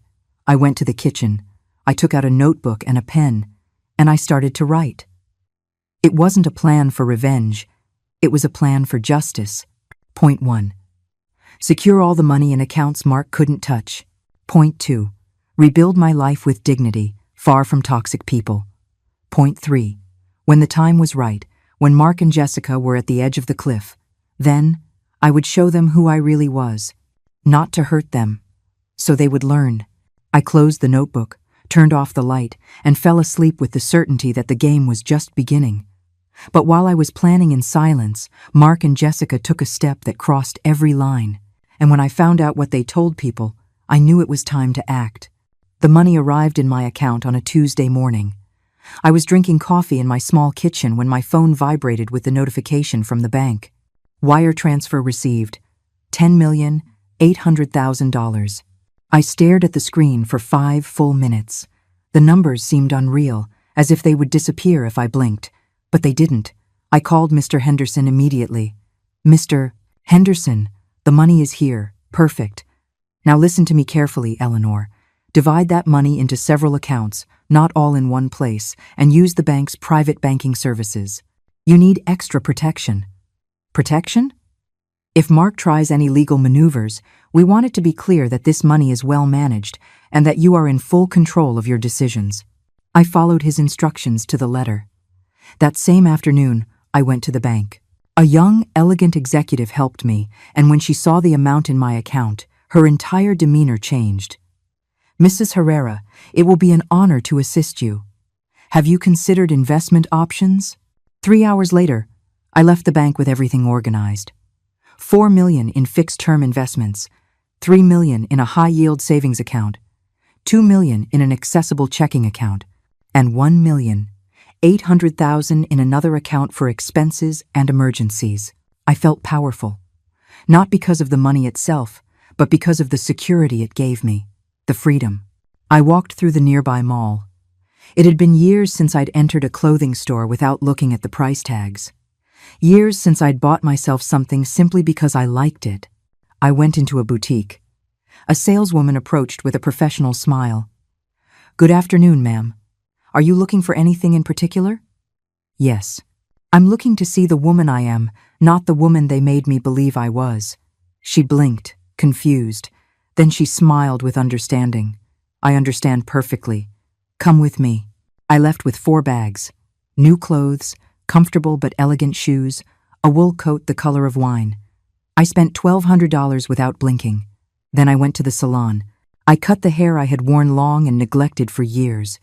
I went to the kitchen. I took out a notebook and a pen, and I started to write. It wasn't a plan for revenge. It was a plan for justice. Point 1. Secure all the money in accounts Mark couldn't touch. Point 2. Rebuild my life with dignity, far from toxic people. Point 3. When the time was right, when Mark and Jessica were at the edge of the cliff, then I would show them who I really was. Not to hurt them, so they would learn. I closed the notebook, turned off the light, and fell asleep with the certainty that the game was just beginning. But while I was planning in silence, Mark and Jessica took a step that crossed every line. And when I found out what they told people, I knew it was time to act. The money arrived in my account on a Tuesday morning. I was drinking coffee in my small kitchen when my phone vibrated with the notification from the bank. Wire transfer received. $10,800,000. I stared at the screen for 5 full minutes. The numbers seemed unreal, as if they would disappear if I blinked. But they didn't. I called Mr. Henderson immediately. Mr. Henderson, the money is here. Perfect. Now listen to me carefully, Eleanor. Divide that money into several accounts, not all in one place, and use the bank's private banking services. You need extra protection. Protection? If Mark tries any legal maneuvers, we want it to be clear that this money is well managed and that you are in full control of your decisions. I followed his instructions to the letter. That same afternoon, I went to the bank. A young, elegant executive helped me, and when she saw the amount in my account, her entire demeanor changed. Mrs. Herrera, it will be an honor to assist you. Have you considered investment options? 3 hours later, I left the bank with everything organized. $4 million in fixed-term investments, $3 million in a high-yield savings account, $2 million in an accessible checking account, and $1,800,000 in another account for expenses and emergencies. I felt powerful, not because of the money itself, but because of the security it gave me, the freedom. I walked through the nearby mall. It had been years since I'd entered a clothing store without looking at the price tags. Years since I'd bought myself something simply because I liked it. I went into a boutique. A saleswoman approached with a professional smile. "Good afternoon, ma'am. Are you looking for anything in particular?" "Yes. I'm looking to see the woman I am, not the woman they made me believe I was." She blinked, confused. Then she smiled with understanding. "I understand perfectly. Come with me." I left with 4 bags. New clothes, comfortable but elegant shoes, a wool coat the color of wine. I spent $1,200 without blinking. Then I went to the salon. I cut the hair I had worn long and neglected for years.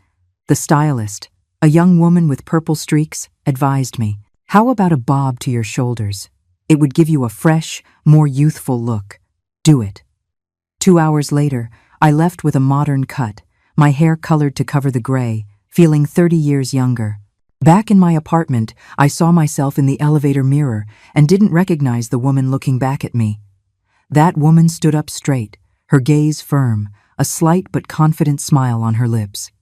The stylist, a young woman with purple streaks, advised me, "How about a bob to your shoulders? It would give you a fresh, more youthful look. Do it." 2 hours later, I left with a modern cut, my hair colored to cover the gray, feeling 30 years younger. Back in my apartment, I saw myself in the elevator mirror and didn't recognize the woman looking back at me. That woman stood up straight, her gaze firm, a slight but confident smile on her lips.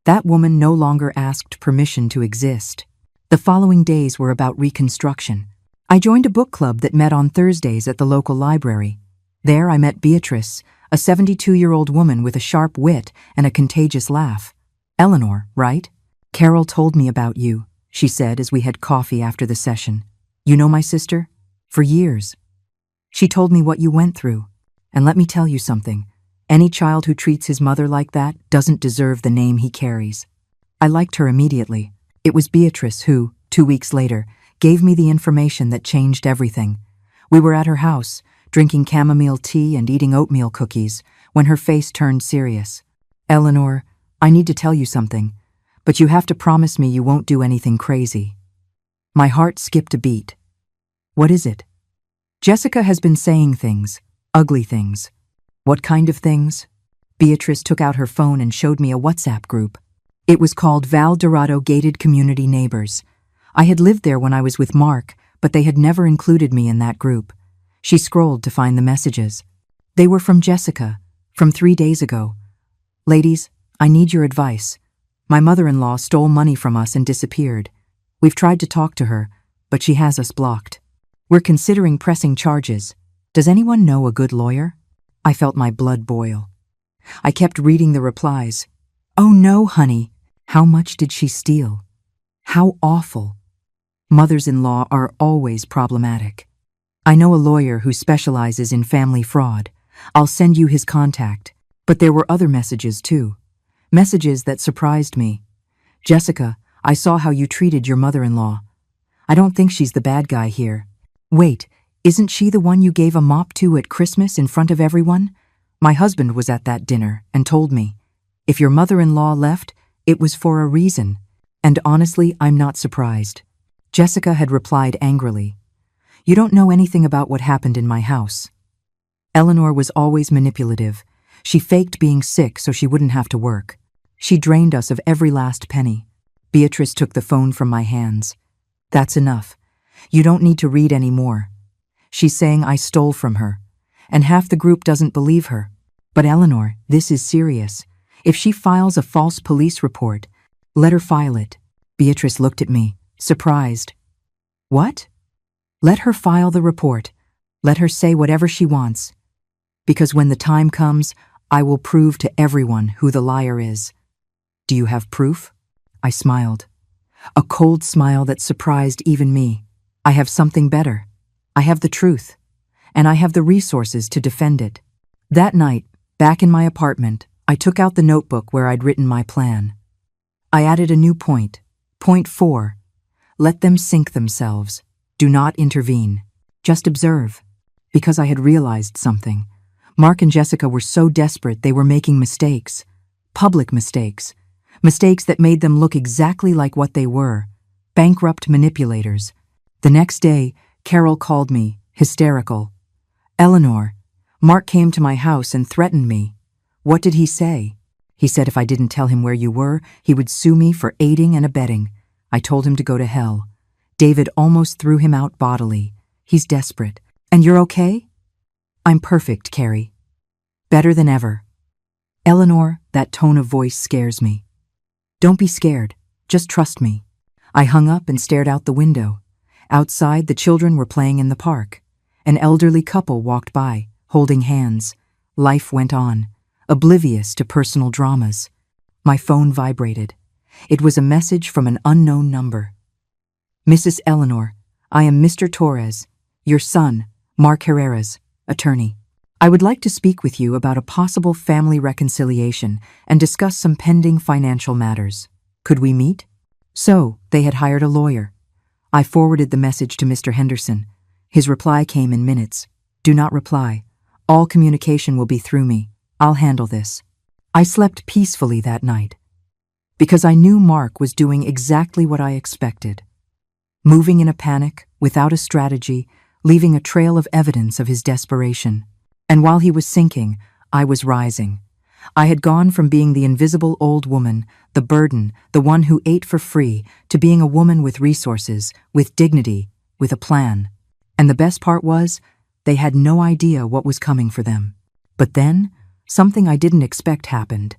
That woman no longer asked permission to exist. The following days were about reconstruction. I joined a book club that met on Thursdays at the local library. There I met Beatrice, a 72-year-old woman with a sharp wit and a contagious laugh. "Eleanor, right? Carol told me about you," she said as we had coffee after the session. "You know my sister? For years. She told me what you went through. And let me tell you something. Any child who treats his mother like that doesn't deserve the name he carries." I liked her immediately. It was Beatrice who, 2 weeks later, gave me the information that changed everything. We were at her house, drinking chamomile tea and eating oatmeal cookies, when her face turned serious. "Eleanor, I need to tell you something, but you have to promise me you won't do anything crazy." My heart skipped a beat. "What is it?" "Jessica has been saying things, ugly things." "What kind of things?" Beatrice took out her phone and showed me a WhatsApp group. It was called Val Dorado Gated Community Neighbors. I had lived there when I was with Mark, but they had never included me in that group. She scrolled to find the messages. They were from Jessica, from 3 days ago. "Ladies, I need your advice. My mother-in-law stole money from us and disappeared. We've tried to talk to her, but she has us blocked. We're considering pressing charges. Does anyone know a good lawyer?" I felt my blood boil. I kept reading the replies. "Oh no, honey. How much did she steal? How awful. Mothers-in-law are always problematic. I know a lawyer who specializes in family fraud. I'll send you his contact. But there were other messages too. Messages that surprised me. Jessica, I saw how you treated your mother-in-law. I don't think she's the bad guy here. Wait, isn't she the one you gave a mop to at Christmas in front of everyone? My husband was at that dinner and told me, if your mother-in-law left, it was for a reason. And honestly, I'm not surprised. Jessica had replied angrily, you don't know anything about what happened in my house. Eleanor was always manipulative. She faked being sick so she wouldn't have to work. She drained us of every last penny. Beatrice took the phone from my hands. That's enough. You don't need to read any more. She's saying I stole from her, and half the group doesn't believe her. But Eleanor, this is serious. If she files a false police report, let her file it. Beatrice looked at me, surprised. What? Let her file the report. Let her say whatever she wants. Because when the time comes, I will prove to everyone who the liar is. Do you have proof? I smiled. A cold smile that surprised even me. I have something better. I have the truth. And I have the resources to defend it. That night, back in my apartment, I took out the notebook where I'd written my plan. I added a new point. Point 4. Let them sink themselves. Do not intervene. Just observe. Because I had realized something. Mark and Jessica were so desperate they were making mistakes. Public mistakes. Mistakes that made them look exactly like what they were. Bankrupt manipulators. The next day, Carol called me, hysterical. Eleanor, Mark came to my house and threatened me. What did he say? He said if I didn't tell him where you were, he would sue me for aiding and abetting. I told him to go to hell. David almost threw him out bodily. He's desperate. And you're okay? I'm perfect, Carrie. Better than ever. Eleanor, that tone of voice scares me. Don't be scared. Just trust me. I hung up and stared out the window. Outside, the children were playing in the park. An elderly couple walked by, holding hands. Life went on, oblivious to personal dramas. My phone vibrated. It was a message from an unknown number. Mrs. Eleanor, I am Mr. Torres, your son, Mark Herrera's attorney. I would like to speak with you about a possible family reconciliation and discuss some pending financial matters. Could we meet? So, they had hired a lawyer. I forwarded the message to Mr. Henderson. His reply came in minutes. Do not reply. All communication will be through me. I'll handle this. I slept peacefully that night. Because I knew Mark was doing exactly what I expected. Moving in a panic, without a strategy, leaving a trail of evidence of his desperation. And while he was sinking, I was rising. I had gone from being the invisible old woman, the burden, the one who ate for free, to being a woman with resources, with dignity, with a plan. And the best part was, they had no idea what was coming for them. But then, something I didn't expect happened.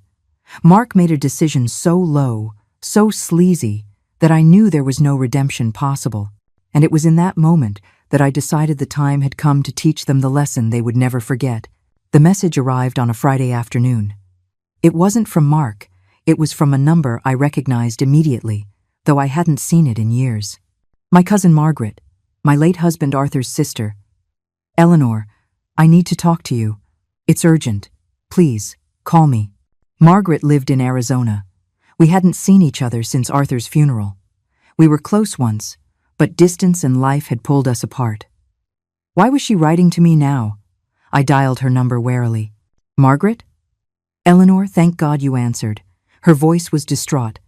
Mark made a decision so low, so sleazy, that I knew there was no redemption possible. And it was in that moment that I decided the time had come to teach them the lesson they would never forget. The message arrived on a Friday afternoon. It wasn't from Mark. It was from a number I recognized immediately, though I hadn't seen it in years. My cousin Margaret, my late husband Arthur's sister. Eleanor, I need to talk to you. It's urgent. Please, call me. Margaret lived in Arizona. We hadn't seen each other since Arthur's funeral. We were close once, but distance and life had pulled us apart. Why was she writing to me now? I dialed her number warily. Margaret? Eleanor, thank God you answered. Her voice was distraught.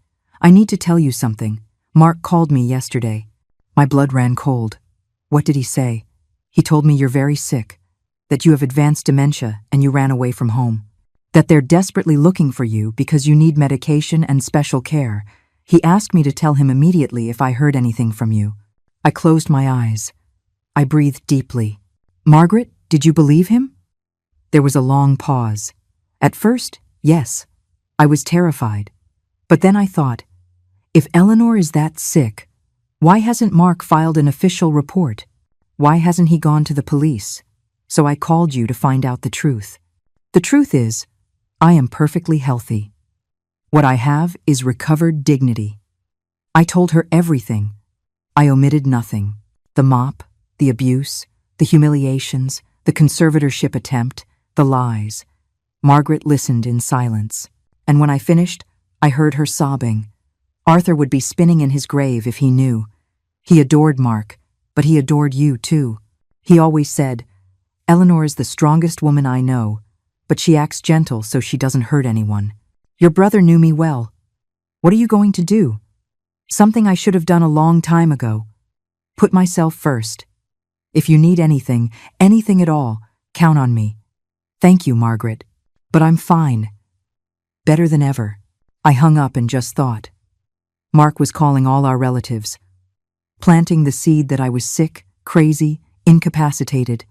I need to tell you something. Mark called me yesterday. My blood ran cold. What did he say? He told me you're very sick, that you have advanced dementia and you ran away from home, that they're desperately looking for you because you need medication and special care. He asked me to tell him immediately if I heard anything from you. I closed my eyes. I breathed deeply. Margaret, did you believe him? There was a long pause. At first, yes. I was terrified. But then I thought, if Eleanor is that sick, why hasn't Mark filed an official report? Why hasn't he gone to the police? So I called you to find out the truth. The truth is, I am perfectly healthy. What I have is recovered dignity. I told her everything. I omitted nothing. The mop, the abuse, the humiliations, the conservatorship attempt, the lies. Margaret listened in silence, and when I finished, I heard her sobbing. Arthur would be spinning in his grave if he knew. He adored Mark, but he adored you too. He always said, "Eleanor is the strongest woman I know, but she acts gentle so she doesn't hurt anyone." Your brother knew me well. What are you going to do? Something I should have done a long time ago. Put myself first. If you need anything, anything at all, count on me. Thank you, Margaret. But I'm fine. Better than ever. I hung up and just thought. Mark was calling all our relatives, planting the seed that I was sick, crazy, incapacitated,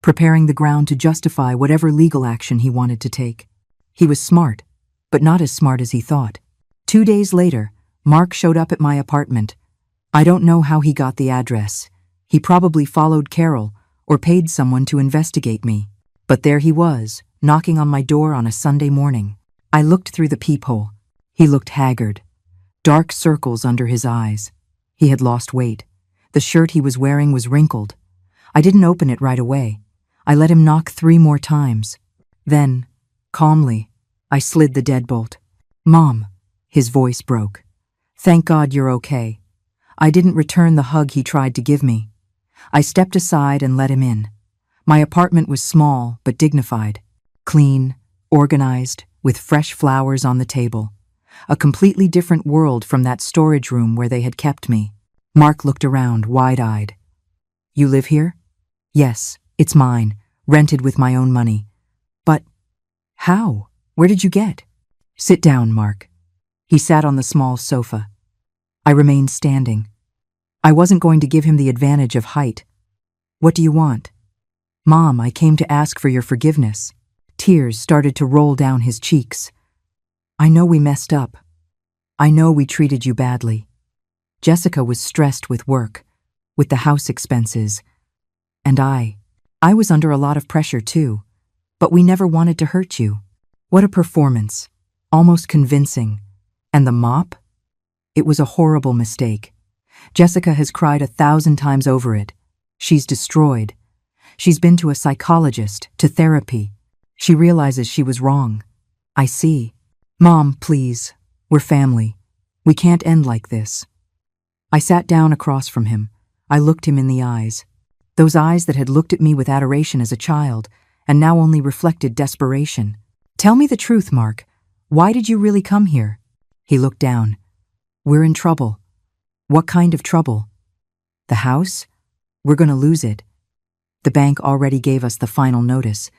preparing the ground to justify whatever legal action he wanted to take. He was smart, but not as smart as he thought. 2 days later, Mark showed up at my apartment. I don't know how he got the address. He probably followed Carol or paid someone to investigate me. But there he was, knocking on my door on a Sunday morning. I looked through the peephole. He looked haggard. Dark circles under his eyes. He had lost weight. The shirt he was wearing was wrinkled. I didn't open it right away. I let him knock 3 more times. Then, calmly, I slid the deadbolt. "Mom," his voice broke. "Thank God you're okay." I didn't return the hug he tried to give me. I stepped aside and let him in. My apartment was small but dignified, clean, organized, with fresh flowers on the table. A completely different world from that storage room where they had kept me. Mark looked around, wide-eyed. "You live here?" "Yes, it's mine, rented with my own money." "But how? Where did you get?" "Sit down, Mark." He sat on the small sofa. I remained standing. I wasn't going to give him the advantage of height. "What do you want?" "Mom, I came to ask for your forgiveness." Tears started to roll down his cheeks. "I know we messed up. I know we treated you badly. Jessica was stressed with work, with the house expenses, and I was under a lot of pressure too, but we never wanted to hurt you." What a performance, almost convincing. And the mop? It was a horrible mistake. Jessica has cried 1,000 times over it. She's destroyed. She's been to a psychologist, to therapy. She realizes she was wrong. "I see. Mom, please. We're family. We can't end like this." I sat down across from him. I looked him in the eyes. Those eyes that had looked at me with adoration as a child and now only reflected desperation. "Tell me the truth, Mark. Why did you really come here?" He looked down. "We're in trouble." "What kind of trouble?" "The house? We're going to lose it. The bank already gave us the final notice.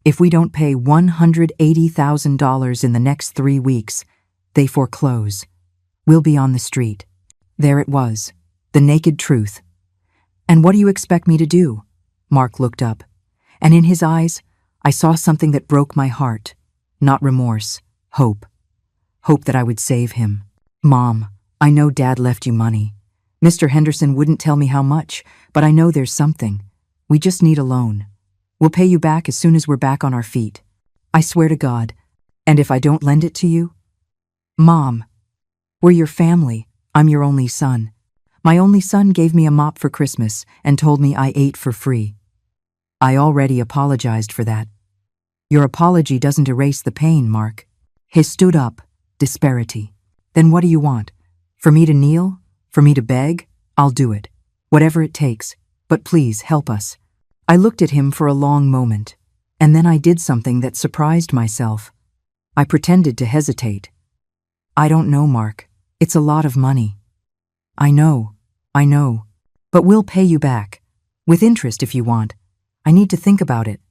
If we don't pay $180,000 in the next 3 weeks, they foreclose. We'll be on the street." There it was, the naked truth. "And what do you expect me to do?" Mark looked up, and in his eyes, I saw something that broke my heart. Not remorse, hope. Hope that I would save him. "Mom, I know Dad left you money. Mr. Henderson wouldn't tell me how much, but I know there's something. We just need a loan. We'll pay you back as soon as we're back on our feet. I swear to God. And if I don't lend it to you?" "Mom, we're your family. I'm your only son. My only son gave me a mop for Christmas and told me I ate for free. I already apologized for that." "Your apology doesn't erase the pain, Mark." He stood up, disparity. "Then what do you want? For me to kneel? For me to beg? I'll do it. Whatever it takes. But please help us." I looked at him for a long moment, and then I did something that surprised myself. I pretended to hesitate. "I don't know, Mark. It's a lot of money." I know. But we'll pay you back. With interest if you want. I need to think about it."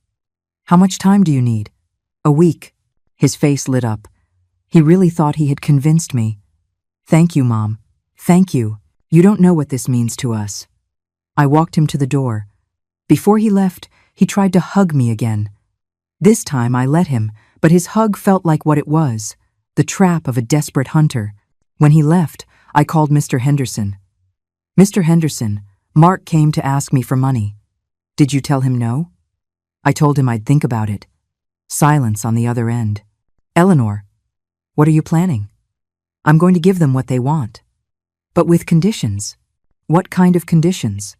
"How much time do you need?" "A week." His face lit up. He really thought he had convinced me. "Thank you, Mom. Thank you. You don't know what this means to us." I walked him to the door. Before he left, he tried to hug me again. This time I let him, but his hug felt like what it was, the trap of a desperate hunter. When he left, I called Mr. Henderson. "Mr. Henderson, Mark came to ask me for money. Did you tell him no?" I told him I'd think about it. Silence on the other end. "Eleanor, what are you planning?" "I'm going to give them what they want. But with conditions." "What kind of conditions?"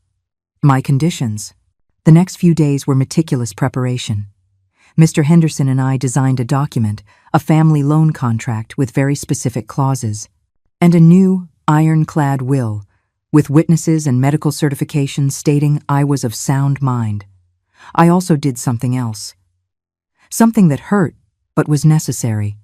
"My conditions." The next few days were meticulous preparation. Mr. Henderson and I designed a document, a family loan contract with very specific clauses, and a new, ironclad will, with witnesses and medical certifications stating I was of sound mind. I also did something else. Something that hurt, but was necessary.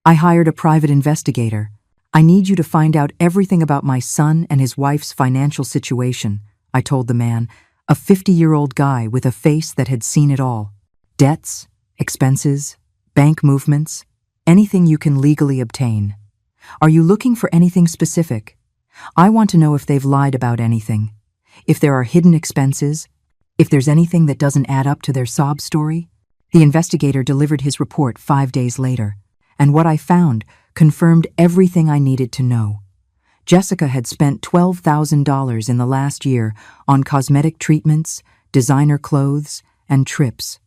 I hired a private investigator. I need you to find out everything about my son and his wife's financial situation, I told the man, a 50-year-old guy with a face that had seen it all. Debts, expenses, bank movements, anything you can legally obtain. Are you looking for anything specific? I want to know if they've lied about anything, if there are hidden expenses, if there's anything that doesn't add up to their sob story. The investigator delivered his report 5 days later, and what I found confirmed everything I needed to know. Jessica had spent $12,000 in the last year on cosmetic treatments, designer clothes, and trips.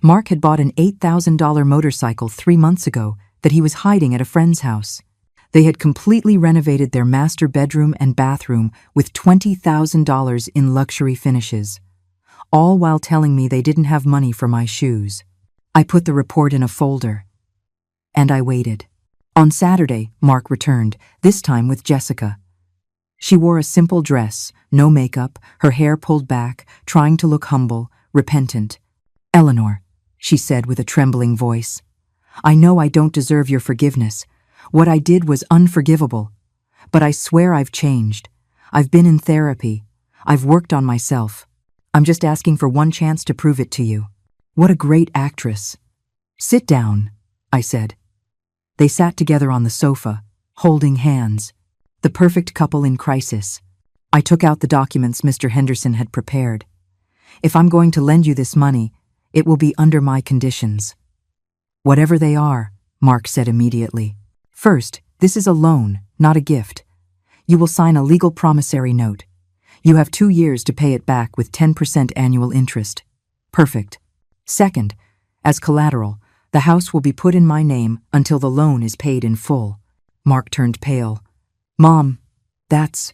Mark had bought an $8,000 motorcycle 3 months ago that he was hiding at a friend's house. They had completely renovated their master bedroom and bathroom with $20,000 in luxury finishes, all while telling me they didn't have money for my shoes. I put the report in a folder, and I waited. On Saturday, Mark returned, this time with Jessica. She wore a simple dress, no makeup, her hair pulled back, trying to look humble, repentant. "Eleanor," she said with a trembling voice, "I know I don't deserve your forgiveness. What I did was unforgivable. But I swear I've changed. I've been in therapy. I've worked on myself. I'm just asking for one chance to prove it to you." What a great actress. "Sit down," I said. They sat together on the sofa, holding hands, the perfect couple in crisis. I took out the documents Mr. Henderson had prepared. "If I'm going to lend you this money, it will be under my conditions." "Whatever they are," Mark said immediately. "First, this is a loan, not a gift. You will sign a legal promissory note. You have 2 years to pay it back with 10% annual interest. Perfect. Second, as collateral, the house will be put in my name until the loan is paid in full." Mark turned pale. "Mom, that's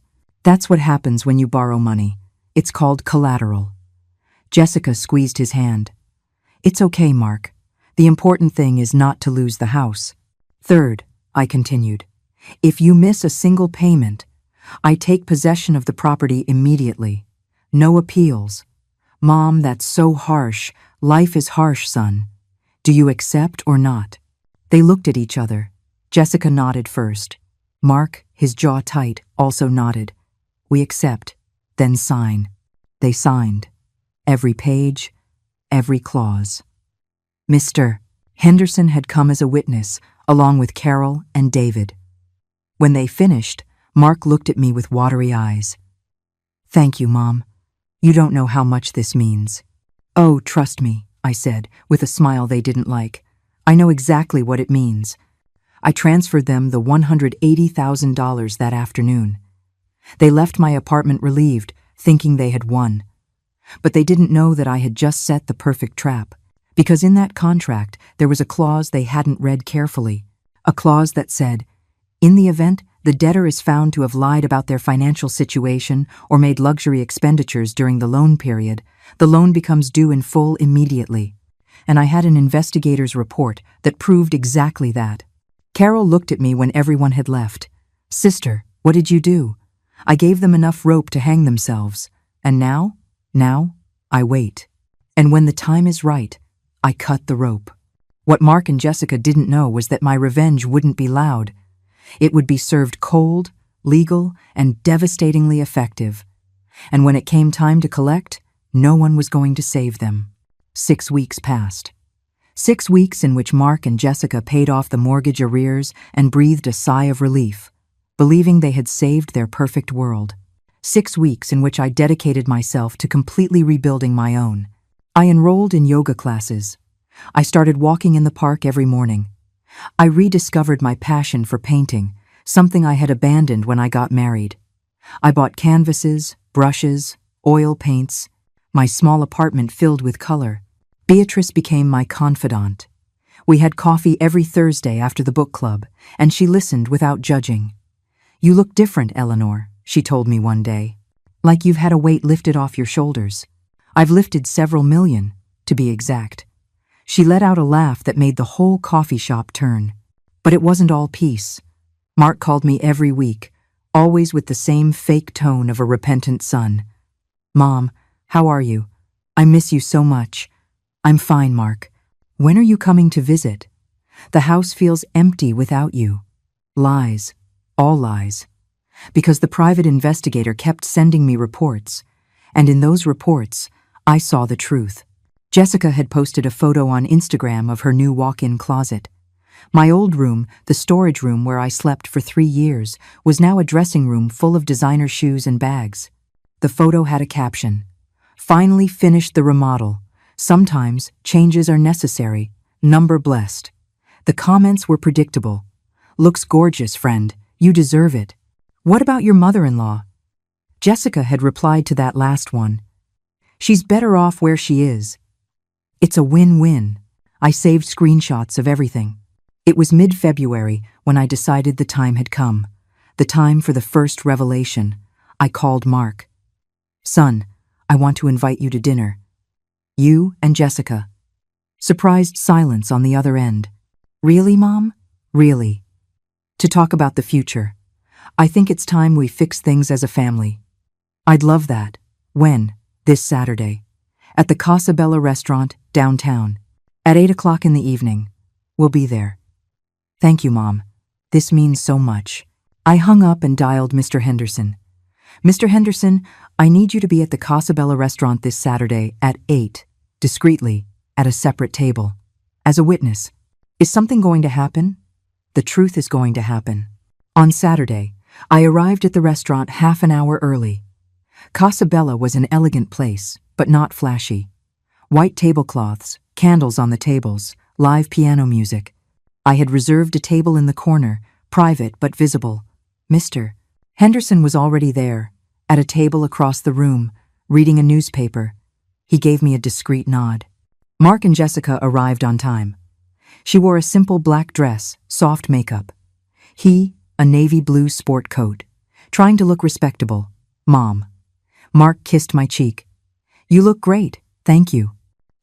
what happens when you borrow money. It's called collateral." Jessica squeezed his hand. "It's okay, Mark. The important thing is not to lose the house. Third," I continued, "if you miss a single payment, I take possession of the property immediately. No appeals." "Mom, that's so harsh. Life is harsh, son. Do you accept or not?" They looked at each other. Jessica nodded first. Mark, his jaw tight, also nodded. "We accept, then sign." They signed. Every page, every clause. Mr. Henderson had come as a witness, along with Carol and David. When they finished, Mark looked at me with watery eyes. "Thank you, Mom. You don't know how much this means." "Oh, trust me," I said, with a smile they didn't like. "I know exactly what it means." I transferred them the $180,000 that afternoon. They left my apartment relieved, thinking they had won. But they didn't know that I had just set the perfect trap, because in that contract there was a clause they hadn't read carefully, a clause that said, "In the event the debtor is found to have lied about their financial situation or made luxury expenditures during the loan period, the loan becomes due in full immediately." And I had an investigator's report that proved exactly that. Carol looked at me when everyone had left. "Sister, what did you do?" "I gave them enough rope to hang themselves. And now, I wait. And when the time is right, I cut the rope." What Mark and Jessica didn't know was that my revenge wouldn't be loud. It would be served cold, legal, and devastatingly effective. And when it came time to collect, no one was going to save them. 6 weeks passed. 6 weeks in which Mark and Jessica paid off the mortgage arrears and breathed a sigh of relief, believing they had saved their perfect world. 6 weeks in which I dedicated myself to completely rebuilding my own. I enrolled in yoga classes. I started walking in the park every morning. I rediscovered my passion for painting, something I had abandoned when I got married. I bought canvases, brushes, oil paints, my small apartment filled with color. Beatrice became my confidant. We had coffee every Thursday after the book club, and she listened without judging. "You look different, Eleanor," she told me one day. "Like you've had a weight lifted off your shoulders." "I've lifted several million, to be exact." She let out a laugh that made the whole coffee shop turn. But it wasn't all peace. Mark called me every week, always with the same fake tone of a repentant son. "Mom, how are you? I miss you so much." "I'm fine, Mark. When are you coming to visit? The house feels empty without you." Lies. All lies. Because the private investigator kept sending me reports, and in those reports, I saw the truth. Jessica had posted a photo on Instagram of her new walk-in closet. My old room, the storage room where I slept for 3 years, was now a dressing room full of designer shoes and bags. The photo had a caption: "Finally finished the remodel. Sometimes changes are necessary. Number blessed." The comments were predictable. "Looks gorgeous, friend. You deserve it. What about your mother-in-law?" Jessica had replied to that last one. "She's better off where she is." It's a win-win. I saved screenshots of everything. It was mid-February when I decided the time had come. The time for the first revelation. I called Mark. "Son, I want to invite you to dinner. You and Jessica." Surprised silence on the other end. "Really, Mom? Really?" "To talk about the future. I think it's time we fix things as a family." "I'd love that." "When?" "This Saturday. At the Casa Bella restaurant, downtown. At 8 o'clock in the evening. We'll be there." "Thank you, Mom. This means so much." I hung up and dialed Mr. Henderson. "Mr. Henderson, I need you to be at the Casa Bella restaurant this Saturday at 8, discreetly, at a separate table. As a witness. Is something going to happen?" "The truth is going to happen." On Saturday, I arrived at the restaurant half an hour early. Casa Bella was an elegant place, but not flashy. White tablecloths, candles on the tables, live piano music. I had reserved a table in the corner, private but visible. Mr. Henderson was already there, at a table across the room, reading a newspaper. He gave me a discreet nod. Mark and Jessica arrived on time. She wore a simple black dress, soft makeup. He, a navy blue sport coat, trying to look respectable. "Mom." Mark kissed my cheek. "You look great, thank you.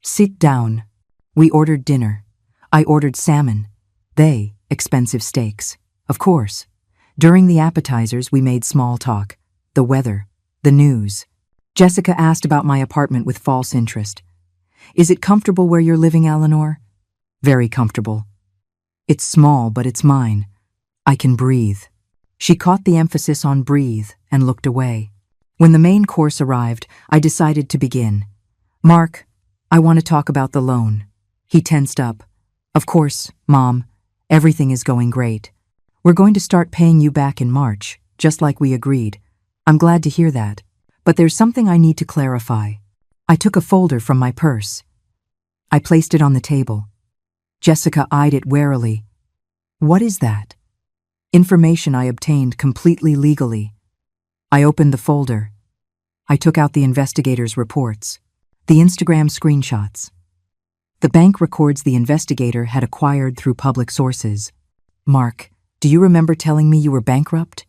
Sit down." We ordered dinner. I ordered salmon. They, expensive steaks. Of course. During the appetizers, we made small talk. The weather. The news. Jessica asked about my apartment with false interest. "Is it comfortable where you're living, Eleanor?" "Very comfortable." "It's small, but it's mine. I can breathe." She caught the emphasis on breathe and looked away. When the main course arrived, I decided to begin. "Mark, I want to talk about the loan." He tensed up. "Of course, Mom. Everything is going great. We're going to start paying you back in March, just like we agreed. I'm glad to hear that. But there's something I need to clarify." I took a folder from my purse. I placed it on the table. Jessica eyed it warily. "What is that?" "Information I obtained completely legally." I opened the folder. I took out the investigator's reports, the Instagram screenshots. The bank records the investigator had acquired through public sources. "Mark, do you remember telling me you were bankrupt?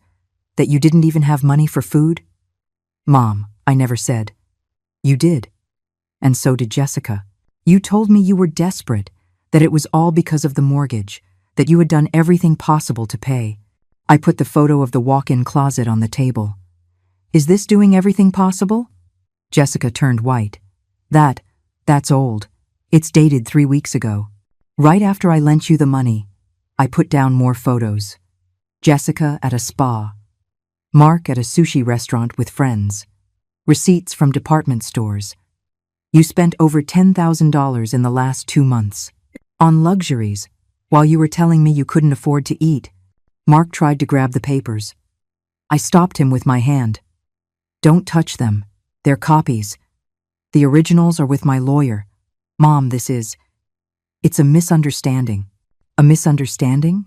That you didn't even have money for food?" "Mom, I never said." "You did. And so did Jessica. You told me you were desperate, that it was all because of the mortgage, that you had done everything possible to pay." I put the photo of the walk-in closet on the table. "Is this doing everything possible?" Jessica turned white. That's old. It's dated 3 weeks ago. Right after I lent you the money." I put down more photos. Jessica at a spa. Mark at a sushi restaurant with friends. Receipts from department stores. You spent over $10,000 in the last 2 months. On luxuries, while you were telling me you couldn't afford to eat. Mark tried to grab the papers. I stopped him with my hand. "Don't touch them. They're copies. The originals are with my lawyer. Mom, it's a misunderstanding." "A misunderstanding?"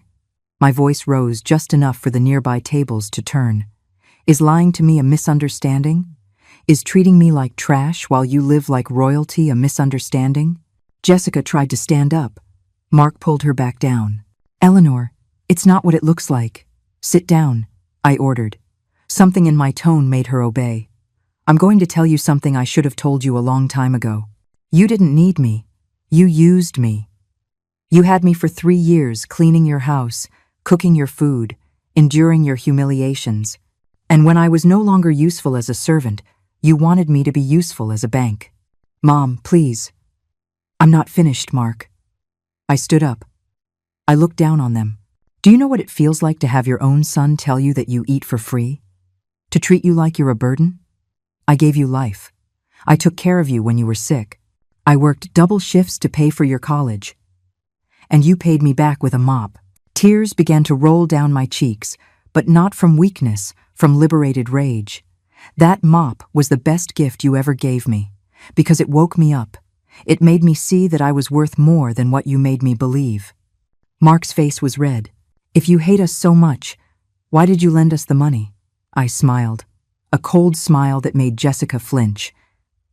My voice rose just enough for the nearby tables to turn. "Is lying to me a misunderstanding? Is treating me like trash while you live like royalty a misunderstanding?" Jessica tried to stand up. Mark pulled her back down. "Eleanor, it's not what it looks like. Sit down," I ordered. Something in my tone made her obey. "I'm going to tell you something I should have told you a long time ago. You didn't need me. You used me. You had me for 3 years cleaning your house, cooking your food, enduring your humiliations. And when I was no longer useful as a servant, you wanted me to be useful as a bank. Mom, please. I'm not finished, Mark. I stood up. I looked down on them. Do you know what it feels like to have your own son tell you that you eat for free? To treat you like you're a burden? I gave you life. I took care of you when you were sick. I worked double shifts to pay for your college. And you paid me back with a mop. Tears began to roll down my cheeks, but not from weakness, from liberated rage. That mop was the best gift you ever gave me, because it woke me up. It made me see that I was worth more than what you made me believe. Mark's face was red. If you hate us so much, why did you lend us the money? I smiled, a cold smile that made Jessica flinch.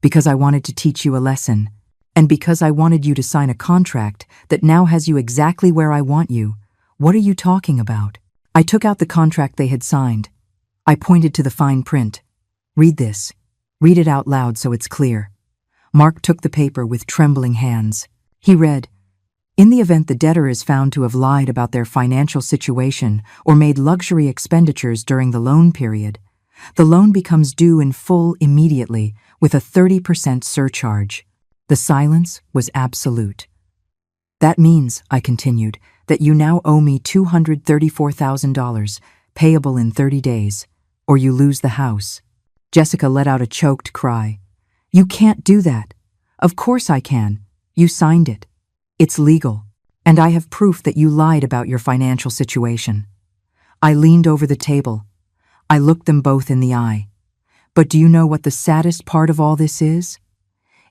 Because I wanted to teach you a lesson, and because I wanted you to sign a contract that now has you exactly where I want you. What are you talking about? I took out the contract they had signed. I pointed to the fine print. Read this. Read it out loud so it's clear. Mark took the paper with trembling hands. He read, "In the event the debtor is found to have lied about their financial situation or made luxury expenditures during the loan period, the loan becomes due in full immediately with a 30% surcharge." The silence was absolute. "That means," I continued, "that you now owe me $234,000, payable in 30 days, or you lose the house." Jessica let out a choked cry. "You can't do that." "Of course I can. You signed it. It's legal. And I have proof that you lied about your financial situation." I leaned over the table. I looked them both in the eye. "But do you know what the saddest part of all this is?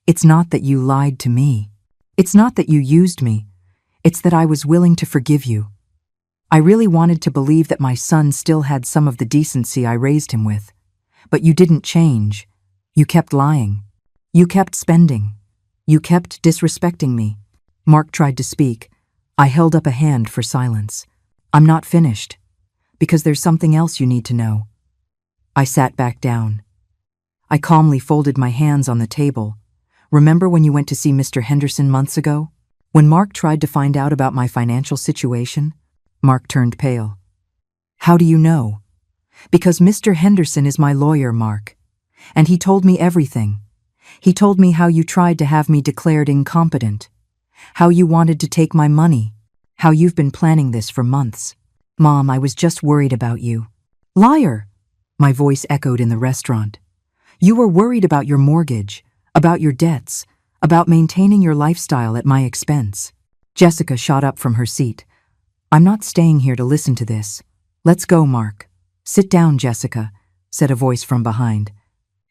It's not that you lied to me. It's not that you used me. It's that I was willing to forgive you. I really wanted to believe that my son still had some of the decency I raised him with. But you didn't change. You kept lying. You kept spending. You kept disrespecting me." Mark tried to speak. I held up a hand for silence. "I'm not finished. Because there's something else you need to know." I sat back down. I calmly folded my hands on the table. "Remember when you went to see Mr. Henderson months ago? When Mark tried to find out about my financial situation?" Mark turned pale. "How do you know?" "Because Mr. Henderson is my lawyer, Mark. And he told me everything. He told me how you tried to have me declared incompetent, how you wanted to take my money, how you've been planning this for months. Mom, I was just worried about you." "Liar!" My voice echoed in the restaurant. "You were worried about your mortgage, about your debts, about maintaining your lifestyle at my expense." Jessica shot up from her seat. "I'm not staying here to listen to this. Let's go, Mark." "Sit down, Jessica," said a voice from behind.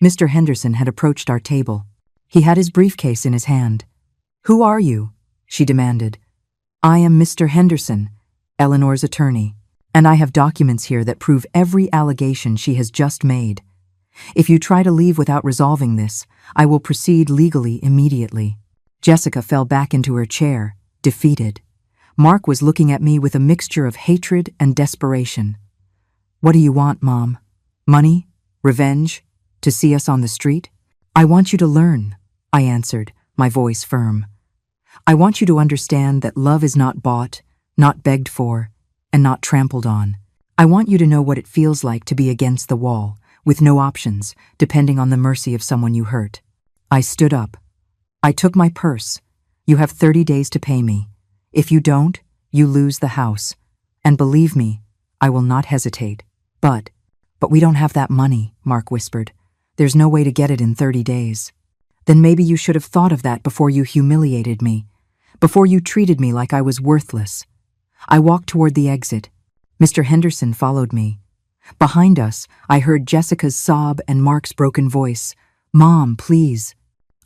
Mr. Henderson had approached our table. He had his briefcase in his hand. "Who are you?" she demanded. "I am Mr. Henderson, Eleanor's attorney, and I have documents here that prove every allegation she has just made. If you try to leave without resolving this, I will proceed legally immediately." Jessica fell back into her chair, defeated. Mark was looking at me with a mixture of hatred and desperation. "What do you want, Mom? Money? Revenge? To see us on the street?" "I want you to learn," I answered, my voice firm. "I want you to understand that love is not bought, not begged for, and not trampled on. I want you to know what it feels like to be against the wall, with no options, depending on the mercy of someone you hurt." I stood up. I took my purse. "You have 30 days to pay me. If you don't, you lose the house. And believe me, I will not hesitate." But we don't have that money," Mark whispered. "There's no way to get it in 30 days. "Then maybe you should have thought of that before you humiliated me, before you treated me like I was worthless." I walked toward the exit. Mr. Henderson followed me. Behind us, I heard Jessica's sob and Mark's broken voice. "Mom, please."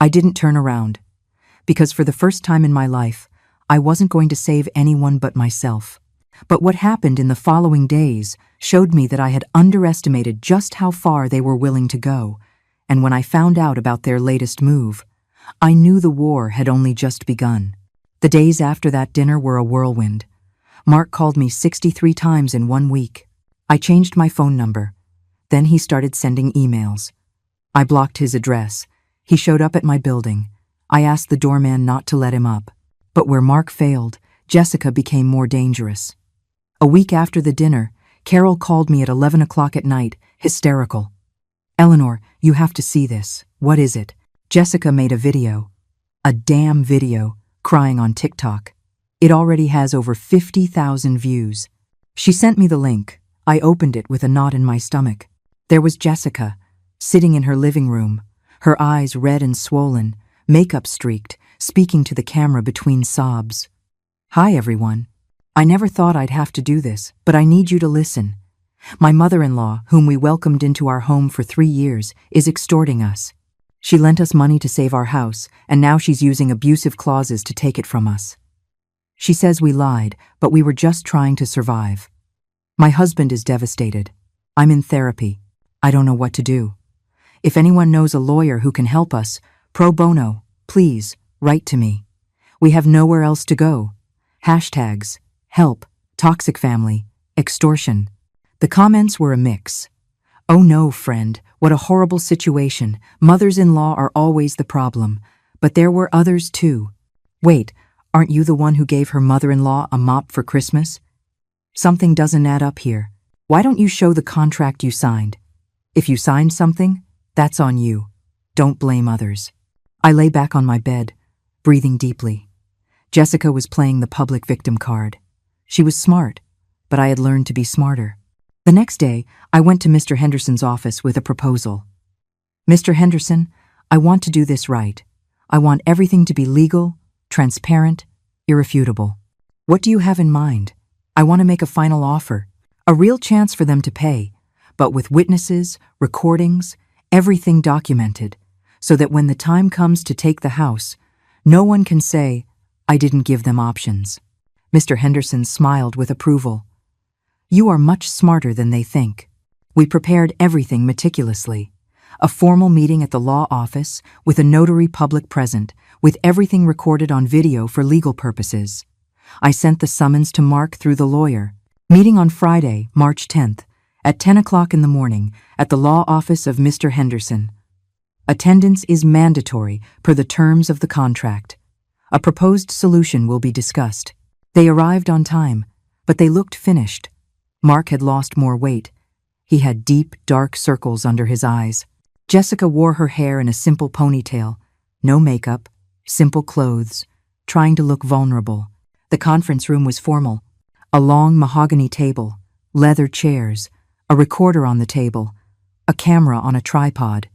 I didn't turn around, because for the first time in my life, I wasn't going to save anyone but myself. But what happened in the following days showed me that I had underestimated just how far they were willing to go, and when I found out about their latest move, I knew the war had only just begun. The days after that dinner were a whirlwind. Mark called me 63 times in 1 week. I changed my phone number. Then he started sending emails. I blocked his address. He showed up at my building. I asked the doorman not to let him up. But where Mark failed, Jessica became more dangerous. A week after the dinner, Carol called me at 11 o'clock at night, hysterical. "Eleanor, you have to see this. What is it?" Jessica made a video. A damn video, crying on TikTok. It already has over 50,000 views. She sent me the link. I opened it with a knot in my stomach. There was Jessica, sitting in her living room, her eyes red and swollen, makeup streaked, speaking to the camera between sobs. "Hi, everyone. I never thought I'd have to do this, but I need you to listen. My mother-in-law, whom we welcomed into our home for 3 years, is extorting us. She lent us money to save our house, and now she's using abusive clauses to take it from us. She says we lied, but we were just trying to survive. My husband is devastated. I'm in therapy. I don't know what to do. If anyone knows a lawyer who can help us, pro bono, please, write to me. We have nowhere else to go. Hashtags, help, toxic family, extortion." The comments were a mix. "Oh no, friend, what a horrible situation. Mothers-in-law are always the problem. But there were others too. Wait, aren't you the one who gave her mother-in-law a mop for Christmas? Something doesn't add up here. Why don't you show the contract you signed? If you signed something, that's on you. Don't blame others." I lay back on my bed, breathing deeply. Jessica was playing the public victim card. She was smart, but I had learned to be smarter. The next day, I went to Mr. Henderson's office with a proposal. "Mr. Henderson, I want to do this right. I want everything to be legal, transparent, irrefutable. What do you have in mind? I want to make a final offer, a real chance for them to pay, but with witnesses, recordings, everything documented, so that when the time comes to take the house, no one can say, 'I didn't give them options.'" Mr. Henderson smiled with approval. "You are much smarter than they think. We prepared everything meticulously. A formal meeting at the law office with a notary public present, with everything recorded on video for legal purposes. I sent the summons to Mark through the lawyer. Meeting on Friday, March 10th, at 10 o'clock in the morning, at the law office of Mr. Henderson. Attendance is mandatory per the terms of the contract. A proposed solution will be discussed." They arrived on time, but they looked finished. Mark had lost more weight. He had deep, dark circles under his eyes. Jessica wore her hair in a simple ponytail, no makeup, simple clothes, trying to look vulnerable. The conference room was formal. A long mahogany table, leather chairs, a recorder on the table, a camera on a tripod.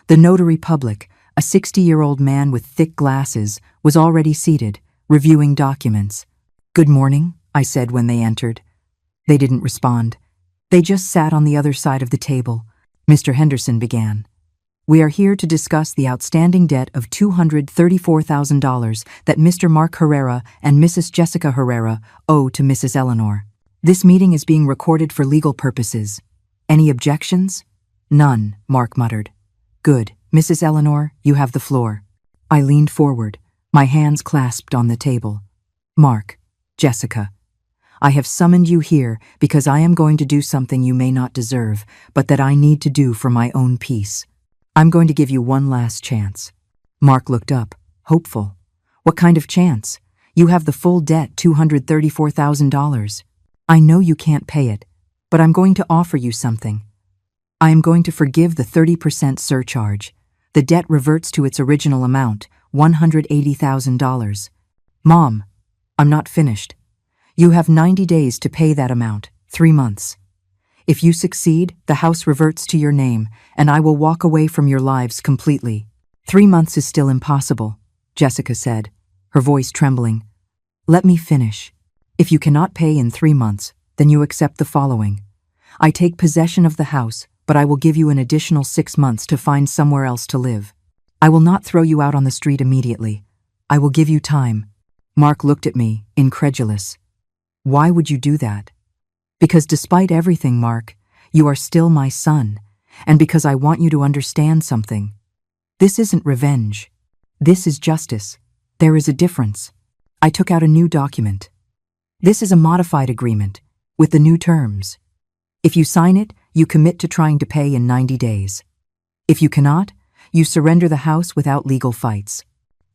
The notary public, a 60-year-old man with thick glasses, was already seated, reviewing documents. "Good morning," I said when they entered. They didn't respond. They just sat on the other side of the table. Mr. Henderson began. "We are here to discuss the outstanding debt of $234,000 that Mr. Mark Herrera and Mrs. Jessica Herrera owe to Mrs. Eleanor. This meeting is being recorded for legal purposes. Any objections?" "None," Mark muttered. "Good. Mrs. Eleanor, you have the floor." I leaned forward, my hands clasped on the table. "Mark, Jessica, I have summoned you here because I am going to do something you may not deserve, but that I need to do for my own peace. I'm going to give you one last chance." Mark looked up, hopeful. "What kind of chance? You have the full debt, $234,000. I know you can't pay it, but I'm going to offer you something. I am going to forgive the 30% surcharge. The debt reverts to its original amount, $180,000. Mom, I'm not finished. You have 90 days to pay that amount, 3 months. If you succeed, the house reverts to your name, and I will walk away from your lives completely." 3 months is still impossible," Jessica said, her voice trembling. "Let me finish. If you cannot pay in 3 months, then you accept the following. I take possession of the house, but I will give you an additional 6 months to find somewhere else to live. I will not throw you out on the street immediately. I will give you time." Mark looked at me, incredulous. "Why would you do that?" "Because despite everything, Mark, you are still my son, and because I want you to understand something. This isn't revenge. This is justice. There is a difference." I took out a new document. "This is a modified agreement, with the new terms. If you sign it, you commit to trying to pay in 90 days. If you cannot, you surrender the house without legal fights.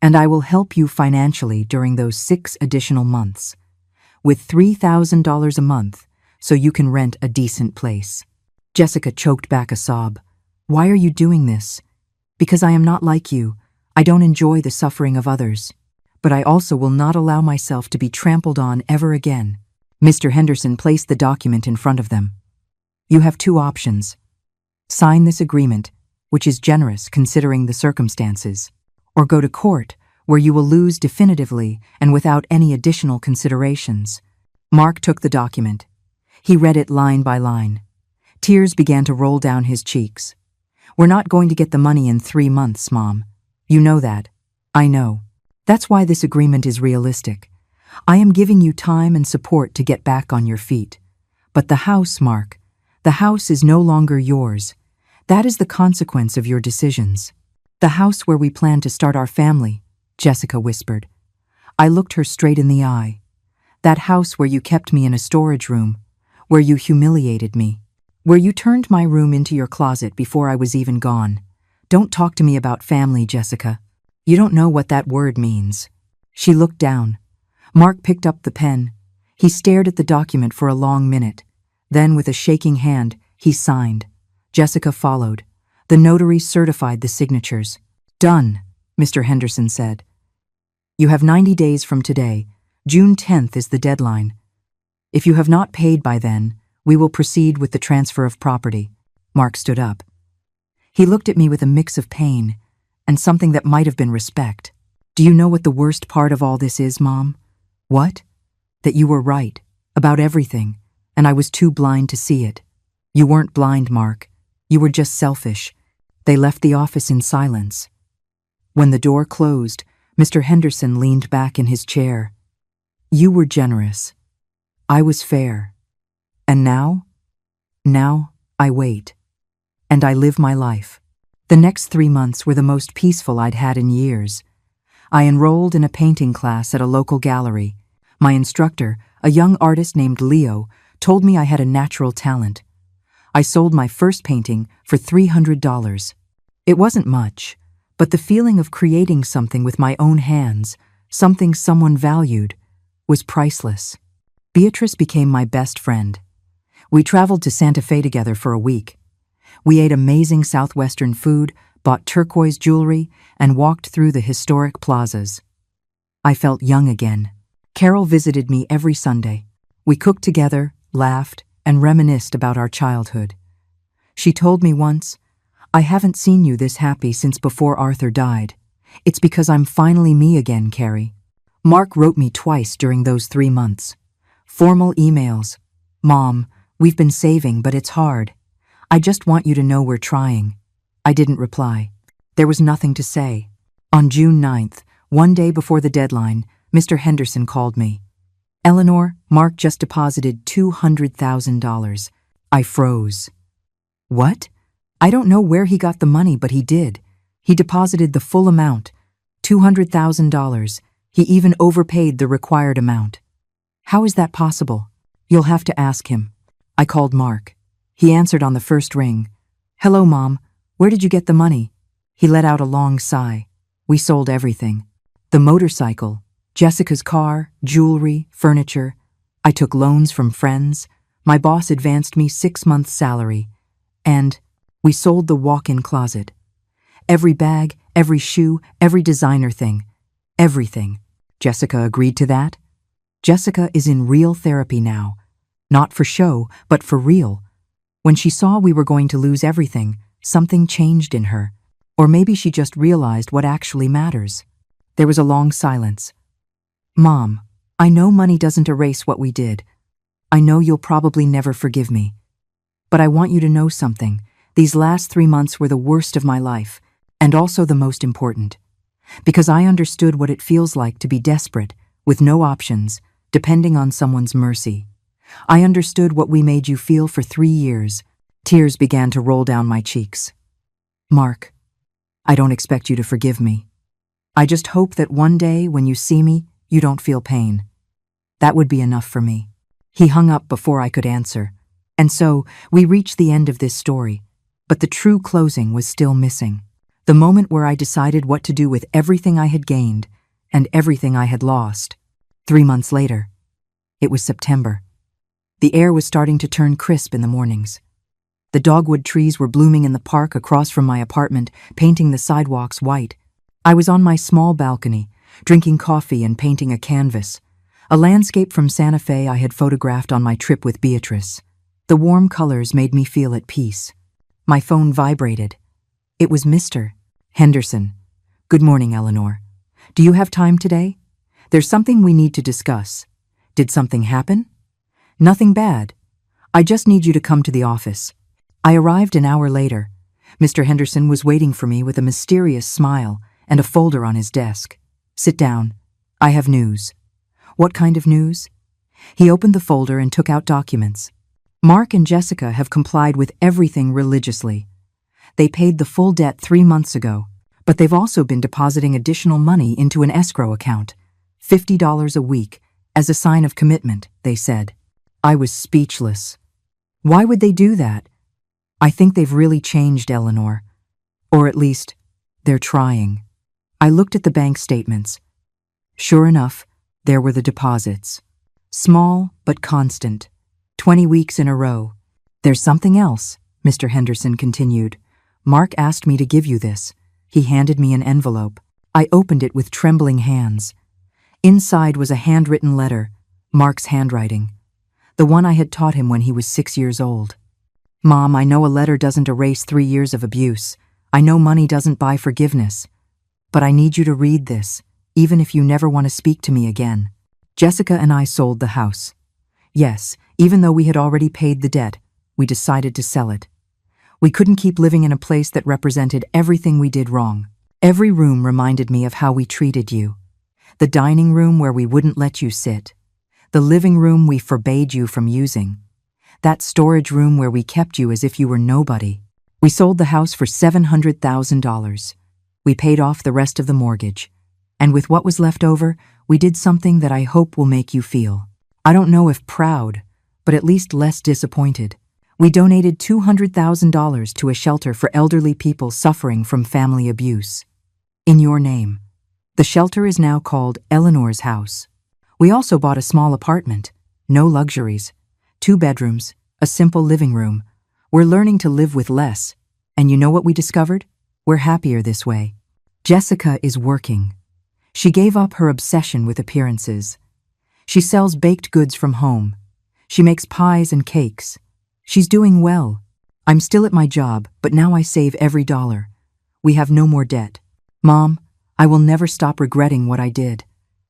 And I will help you financially during those 6 additional months, with $3,000 a month, so you can rent a decent place. Jessica choked back a sob. Why are you doing this? Because I am not like you. I don't enjoy the suffering of others. But I also will not allow myself to be trampled on ever again. Mr. Henderson placed the document in front of them. You have 2 options. Sign this agreement, which is generous considering the circumstances, or go to court, where you will lose definitively and without any additional considerations. Mark took the document. He read it line by line. Tears began to roll down his cheeks. We're not going to get the money in 3 months, Mom. You know that. I know. That's why this agreement is realistic. I am giving you time and support to get back on your feet. But the house, Mark, the house is no longer yours. That is the consequence of your decisions. The house where we plan to start our family, Jessica whispered. I looked her straight in the eye. That house where you kept me in a storage room, where you humiliated me, where you turned my room into your closet before I was even gone. Don't talk to me about family, Jessica. You don't know what that word means. She looked down. Mark picked up the pen. He stared at the document for a long minute. Then, with a shaking hand, he signed. Jessica followed. The notary certified the signatures. Done, Mr. Henderson said. You have 90 days from today. June 10th is the deadline. If you have not paid by then, we will proceed with the transfer of property. Mark stood up. He looked at me with a mix of pain and something that might have been respect. Do you know what the worst part of all this is, Mom? What? That you were right about everything, and I was too blind to see it. You weren't blind, Mark. You were just selfish. They left the office in silence. When the door closed, Mr. Henderson leaned back in his chair. You were generous. I was fair. And now? Now, I wait. And I live my life. The next 3 months were the most peaceful I'd had in years. I enrolled in a painting class at a local gallery. My instructor, a young artist named Leo, told me I had a natural talent. I sold my first painting for $300. It wasn't much, but the feeling of creating something with my own hands, something someone valued, was priceless. Beatrice became my best friend. We traveled to Santa Fe together for a week. We ate amazing Southwestern food, bought turquoise jewelry, and walked through the historic plazas. I felt young again. Carol visited me every Sunday. We cooked together, laughed, and reminisced about our childhood. She told me once, I haven't seen you this happy since before Arthur died. It's because I'm finally me again, Carrie. Mark wrote me twice during those 3 months. Formal emails. Mom, we've been saving, but it's hard. I just want you to know we're trying. I didn't reply. There was nothing to say. On June 9th, one day before the deadline, Mr. Henderson called me. Eleanor, Mark just deposited $200,000. I froze. What? I don't know where he got the money, but he did. He deposited the full amount, $200,000. He even overpaid the required amount. How is that possible? You'll have to ask him. I called Mark. He answered on the first ring. Hello, Mom. Where did you get the money? He let out a long sigh. We sold everything. The motorcycle, Jessica's car, jewelry, furniture. I took loans from friends. My boss advanced me 6 months' salary. And we sold the walk-in closet. Every bag, every shoe, every designer thing. Everything. Jessica agreed to that. Jessica is in real therapy now. Not for show, but for real. When she saw we were going to lose everything, something changed in her. Or maybe she just realized what actually matters. There was a long silence. Mom, I know money doesn't erase what we did. I know you'll probably never forgive me. But I want you to know something. These last 3 months were the worst of my life, and also the most important. Because I understood what it feels like to be desperate, with no options, depending on someone's mercy. I understood what we made you feel for 3 years. Tears began to roll down my cheeks. Mark, I don't expect you to forgive me. I just hope that one day when you see me, you don't feel pain. That would be enough for me. He hung up before I could answer. And so, we reached the end of this story. But the true closing was still missing. The moment where I decided what to do with everything I had gained and everything I had lost. 3 months later. It was September. The air was starting to turn crisp in the mornings. The dogwood trees were blooming in the park across from my apartment, painting the sidewalks white. I was on my small balcony, drinking coffee and painting a canvas, a landscape from Santa Fe I had photographed on my trip with Beatrice. The warm colors made me feel at peace. My phone vibrated. It was Mr. Henderson. "Good morning, Eleanor. Do you have time today? There's something we need to discuss. Did something happen?" "Nothing bad. I just need you to come to the office." I arrived an hour later. Mr. Henderson was waiting for me with a mysterious smile and a folder on his desk. "Sit down. I have news." "What kind of news?" He opened the folder and took out documents. "Mark and Jessica have complied with everything religiously. They paid the full debt 3 months ago, but they've also been depositing additional money into an escrow account, $50 a week, as a sign of commitment," they said. I was speechless. Why would they do that? "I think they've really changed, Eleanor. Or at least, they're trying." I looked at the bank statements. Sure enough, there were the deposits. Small but constant. 20 weeks in a row. "There's something else," Mr. Henderson continued. "Mark asked me to give you this." He handed me an envelope. I opened it with trembling hands. Inside was a handwritten letter, Mark's handwriting. The one I had taught him when he was 6 years old. "Mom, I know a letter doesn't erase 3 years of abuse. I know money doesn't buy forgiveness. But I need you to read this, even if you never want to speak to me again. Jessica and I sold the house. Yes, even though we had already paid the debt, we decided to sell it. We couldn't keep living in a place that represented everything we did wrong. Every room reminded me of how we treated you. The dining room where we wouldn't let you sit. The living room we forbade you from using. That storage room where we kept you as if you were nobody. We sold the house for $700,000. We paid off the rest of the mortgage. And with what was left over, we did something that I hope will make you feel. I don't know if proud, but at least less disappointed. We donated $200,000 to a shelter for elderly people suffering from family abuse. In your name. The shelter is now called Eleanor's House. We also bought a small apartment. No luxuries. 2 bedrooms, a simple living room. We're learning to live with less. And you know what we discovered? We're happier this way. Jessica is working. She gave up her obsession with appearances. She sells baked goods from home. She makes pies and cakes. She's doing well. I'm still at my job, but now I save every dollar. We have no more debt. Mom, I will never stop regretting what I did.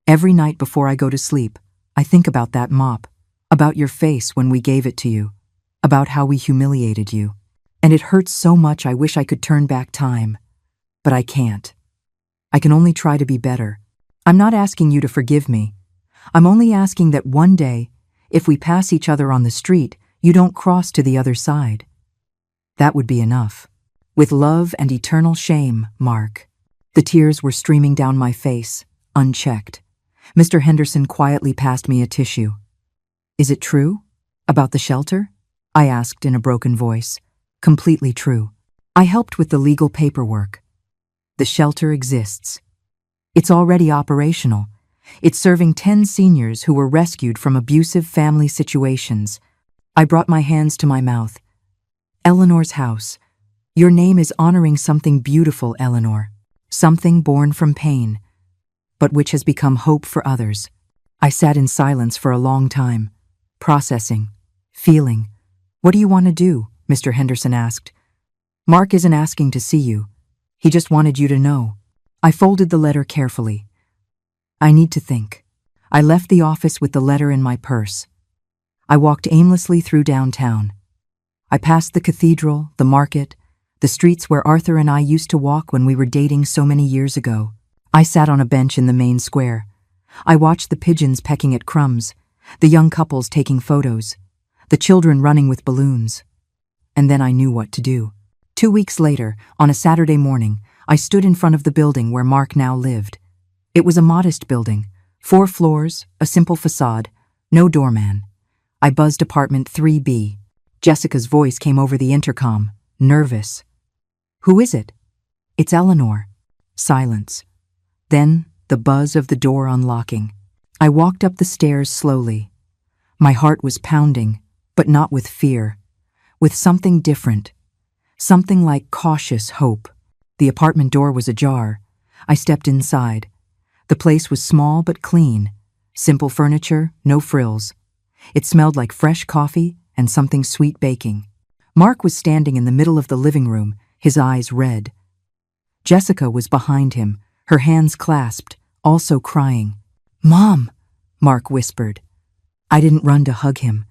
Every night before I go to sleep, I think about that mop, about your face when we gave it to you, about how we humiliated you. And it hurts so much I wish I could turn back time. But I can't. I can only try to be better. I'm not asking you to forgive me. I'm only asking that one day, if we pass each other on the street, you don't cross to the other side. That would be enough. With love and eternal shame, Mark. The tears were streaming down my face, unchecked. Mr. Henderson quietly passed me a tissue. "Is it true? About the shelter?" I asked in a broken voice. "Completely true. I helped with the legal paperwork. The shelter exists. It's already operational. It's serving 10 seniors who were rescued from abusive family situations." I brought my hands to my mouth. "Eleanor's House. Your name is honoring something beautiful, Eleanor. Something born from pain, but which has become hope for others." I sat in silence for a long time, processing, feeling. "What do you want to do?" Mr. Henderson asked. "Mark isn't asking to see you. He just wanted you to know." I folded the letter carefully. "I need to think." I left the office with the letter in my purse. I walked aimlessly through downtown. I passed the cathedral, the market, the streets where Arthur and I used to walk when we were dating so many years ago. I sat on a bench in the main square. I watched the pigeons pecking at crumbs, the young couples taking photos, the children running with balloons. And then I knew what to do. 2 weeks later, on a Saturday morning, I stood in front of the building where Mark now lived. It was a modest building, 4 floors, a simple facade, no doorman. I buzzed apartment 3B. Jessica's voice came over the intercom, nervous. "Who is it?" It's Eleanor. Silence. Then the buzz of the door unlocking. I walked up the stairs slowly. My heart was pounding, but not with fear, with something different, something like cautious hope. The apartment door was ajar. I stepped inside. The place was small but clean. Simple furniture, no frills. It smelled like fresh coffee and something sweet baking. Mark was standing in the middle of the living room, his eyes red. Jessica was behind him, her hands clasped, also crying. "Mom," Mark whispered. I didn't run to hug him.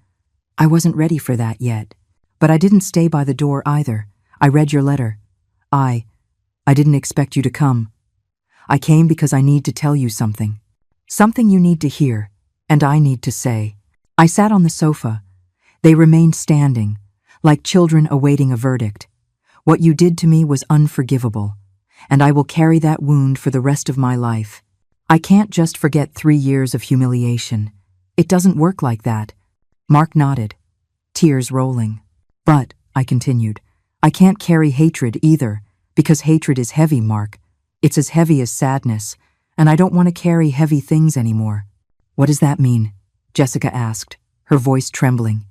I wasn't ready for that yet. But I didn't stay by the door either. I read your letter. I didn't expect you to come. I came because I need to tell you something. Something you need to hear, and I need to say. I sat on the sofa. They remained standing, like children awaiting a verdict. What you did to me was unforgivable, and I will carry that wound for the rest of my life. I can't just forget 3 years of humiliation. It doesn't work like that. Mark nodded, tears rolling. But, I continued, I can't carry hatred either, because hatred is heavy, Mark. It's as heavy as sadness, and I don't want to carry heavy things anymore. What does that mean? Jessica asked, her voice trembling.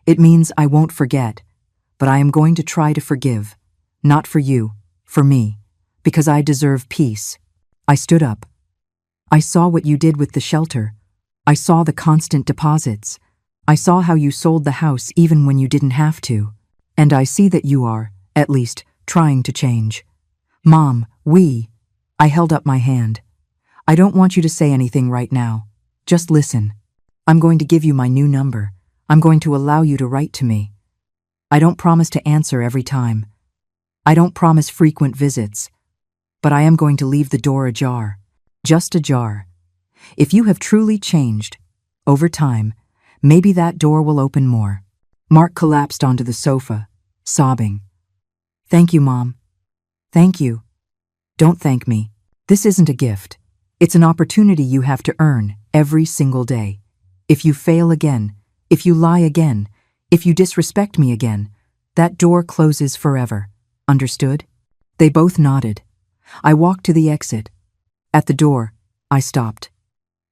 It means I won't forget, but I am going to try to forgive. Not for you, for me, because I deserve peace. I stood up. I saw what you did with the shelter. I saw the constant deposits. I saw how you sold the house even when you didn't have to. And I see that you are, at least, trying to change. Mom, I held up my hand. I don't want you to say anything right now. Just listen. I'm going to give you my new number. I'm going to allow you to write to me. I don't promise to answer every time. I don't promise frequent visits. But I am going to leave the door ajar. Just ajar. If you have truly changed, over time, maybe that door will open more. Mark collapsed onto the sofa, sobbing. Thank you, Mom. Thank you. Don't thank me. This isn't a gift. It's an opportunity you have to earn every single day. If you fail again, if you lie again, if you disrespect me again, that door closes forever. Understood? They both nodded. I walked to the exit. At the door, I stopped.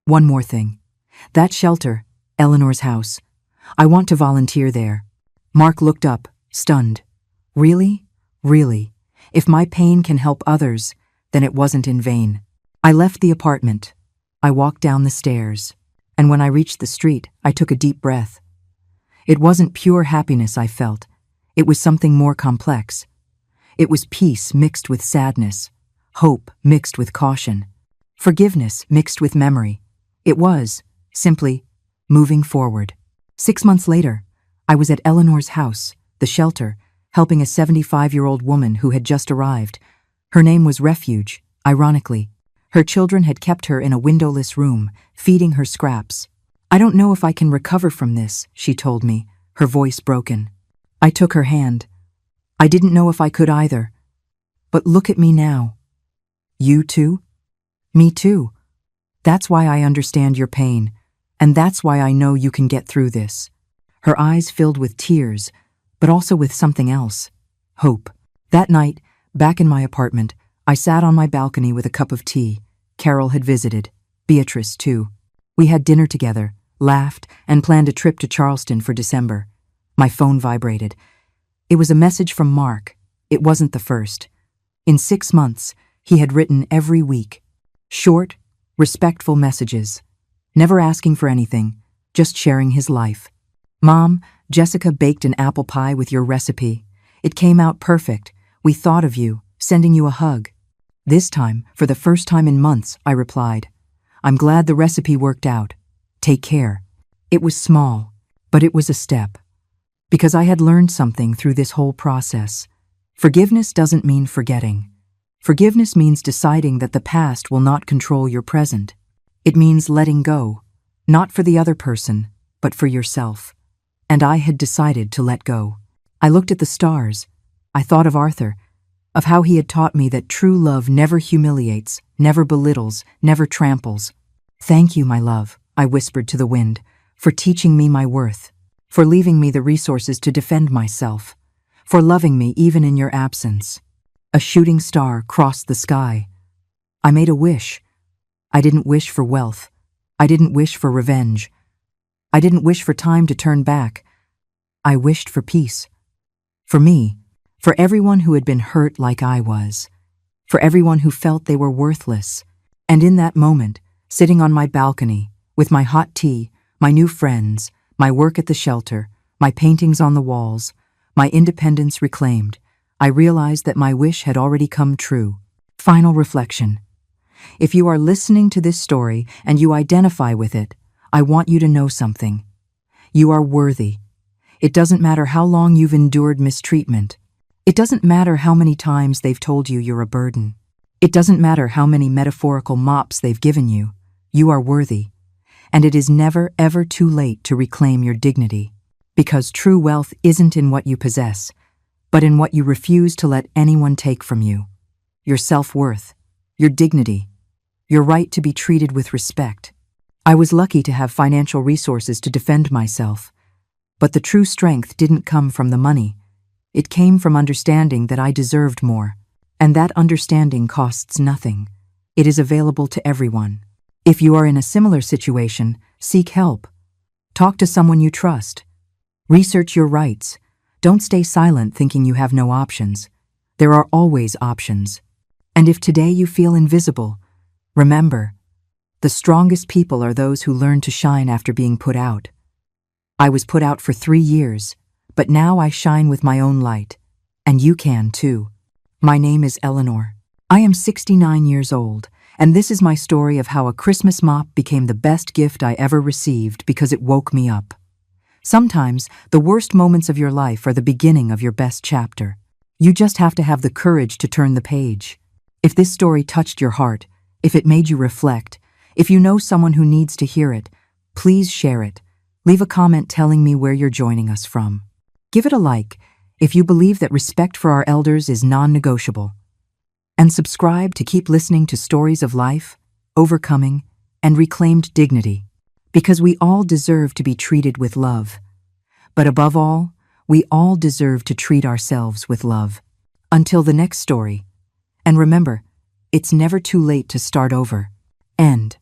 One more thing. That shelter, Eleanor's house. I want to volunteer there. Mark looked up, stunned. Really? Really? If my pain can help others, then it wasn't in vain. I left the apartment. I walked down the stairs. And when I reached the street, I took a deep breath. It wasn't pure happiness I felt. It was something more complex. It was peace mixed with sadness, hope mixed with caution, forgiveness mixed with memory. It was, simply, moving forward. 6 months later, I was at Eleanor's house, the shelter, helping a 75-year-old woman who had just arrived. Her name was Refuge, ironically. Her children had kept her in a windowless room, feeding her scraps. I don't know if I can recover from this, she told me, her voice broken. I took her hand. I didn't know if I could either. But look at me now. You too? Me too. That's why I understand your pain, and that's why I know you can get through this. Her eyes filled with tears, but also with something else. Hope. That night, back in my apartment, I sat on my balcony with a cup of tea. Carol had visited. Beatrice, too. We had dinner together, laughed, and planned a trip to Charleston for December. My phone vibrated. It was a message from Mark. It wasn't the first. In 6 months, he had written every week. Short, respectful messages. Never asking for anything, just sharing his life. Mom, Jessica baked an apple pie with your recipe. It came out perfect. We thought of you, sending you a hug. This time, for the first time in months, I replied. I'm glad the recipe worked out. Take care. It was small, but it was a step. Because I had learned something through this whole process. Forgiveness doesn't mean forgetting. Forgiveness means deciding that the past will not control your present. It means letting go, not for the other person, but for yourself. And I had decided to let go. I looked at the stars. I thought of Arthur, of how he had taught me that true love never humiliates, never belittles, never tramples. Thank you, my love, I whispered to the wind, for teaching me my worth, for leaving me the resources to defend myself, for loving me even in your absence. A shooting star crossed the sky. I made a wish. I didn't wish for wealth. I didn't wish for revenge. I didn't wish for time to turn back. I wished for peace. For me, for everyone who had been hurt like I was, for everyone who felt they were worthless. And in that moment, sitting on my balcony, with my hot tea, my new friends, my work at the shelter, my paintings on the walls, my independence reclaimed, I realized that my wish had already come true. Final reflection. If you are listening to this story and you identify with it, I want you to know something. You are worthy. It doesn't matter how long you've endured mistreatment. It doesn't matter how many times they've told you you're a burden. It doesn't matter how many metaphorical mops they've given you. You are worthy. And it is never, ever too late to reclaim your dignity. Because true wealth isn't in what you possess, but in what you refuse to let anyone take from you. Your self-worth, your dignity, your right to be treated with respect. I was lucky to have financial resources to defend myself, but the true strength didn't come from the money. It came from understanding that I deserved more, and that understanding costs nothing. It is available to everyone. If you are in a similar situation, seek help. Talk to someone you trust. Research your rights. Don't stay silent thinking you have no options. There are always options. And if today you feel invisible, remember, the strongest people are those who learn to shine after being put out. I was put out for 3 years, but now I shine with my own light. And you can too. My name is Eleanor. I am 69 years old, and this is my story of how a Christmas mop became the best gift I ever received because it woke me up. Sometimes, the worst moments of your life are the beginning of your best chapter. You just have to have the courage to turn the page. If this story touched your heart, if it made you reflect, if you know someone who needs to hear it, please share it. Leave a comment telling me where you're joining us from. Give it a like if you believe that respect for our elders is non-negotiable. And subscribe to keep listening to stories of life, overcoming, and reclaimed dignity. Because we all deserve to be treated with love. But above all, we all deserve to treat ourselves with love. Until the next story. And remember, it's never too late to start over. End.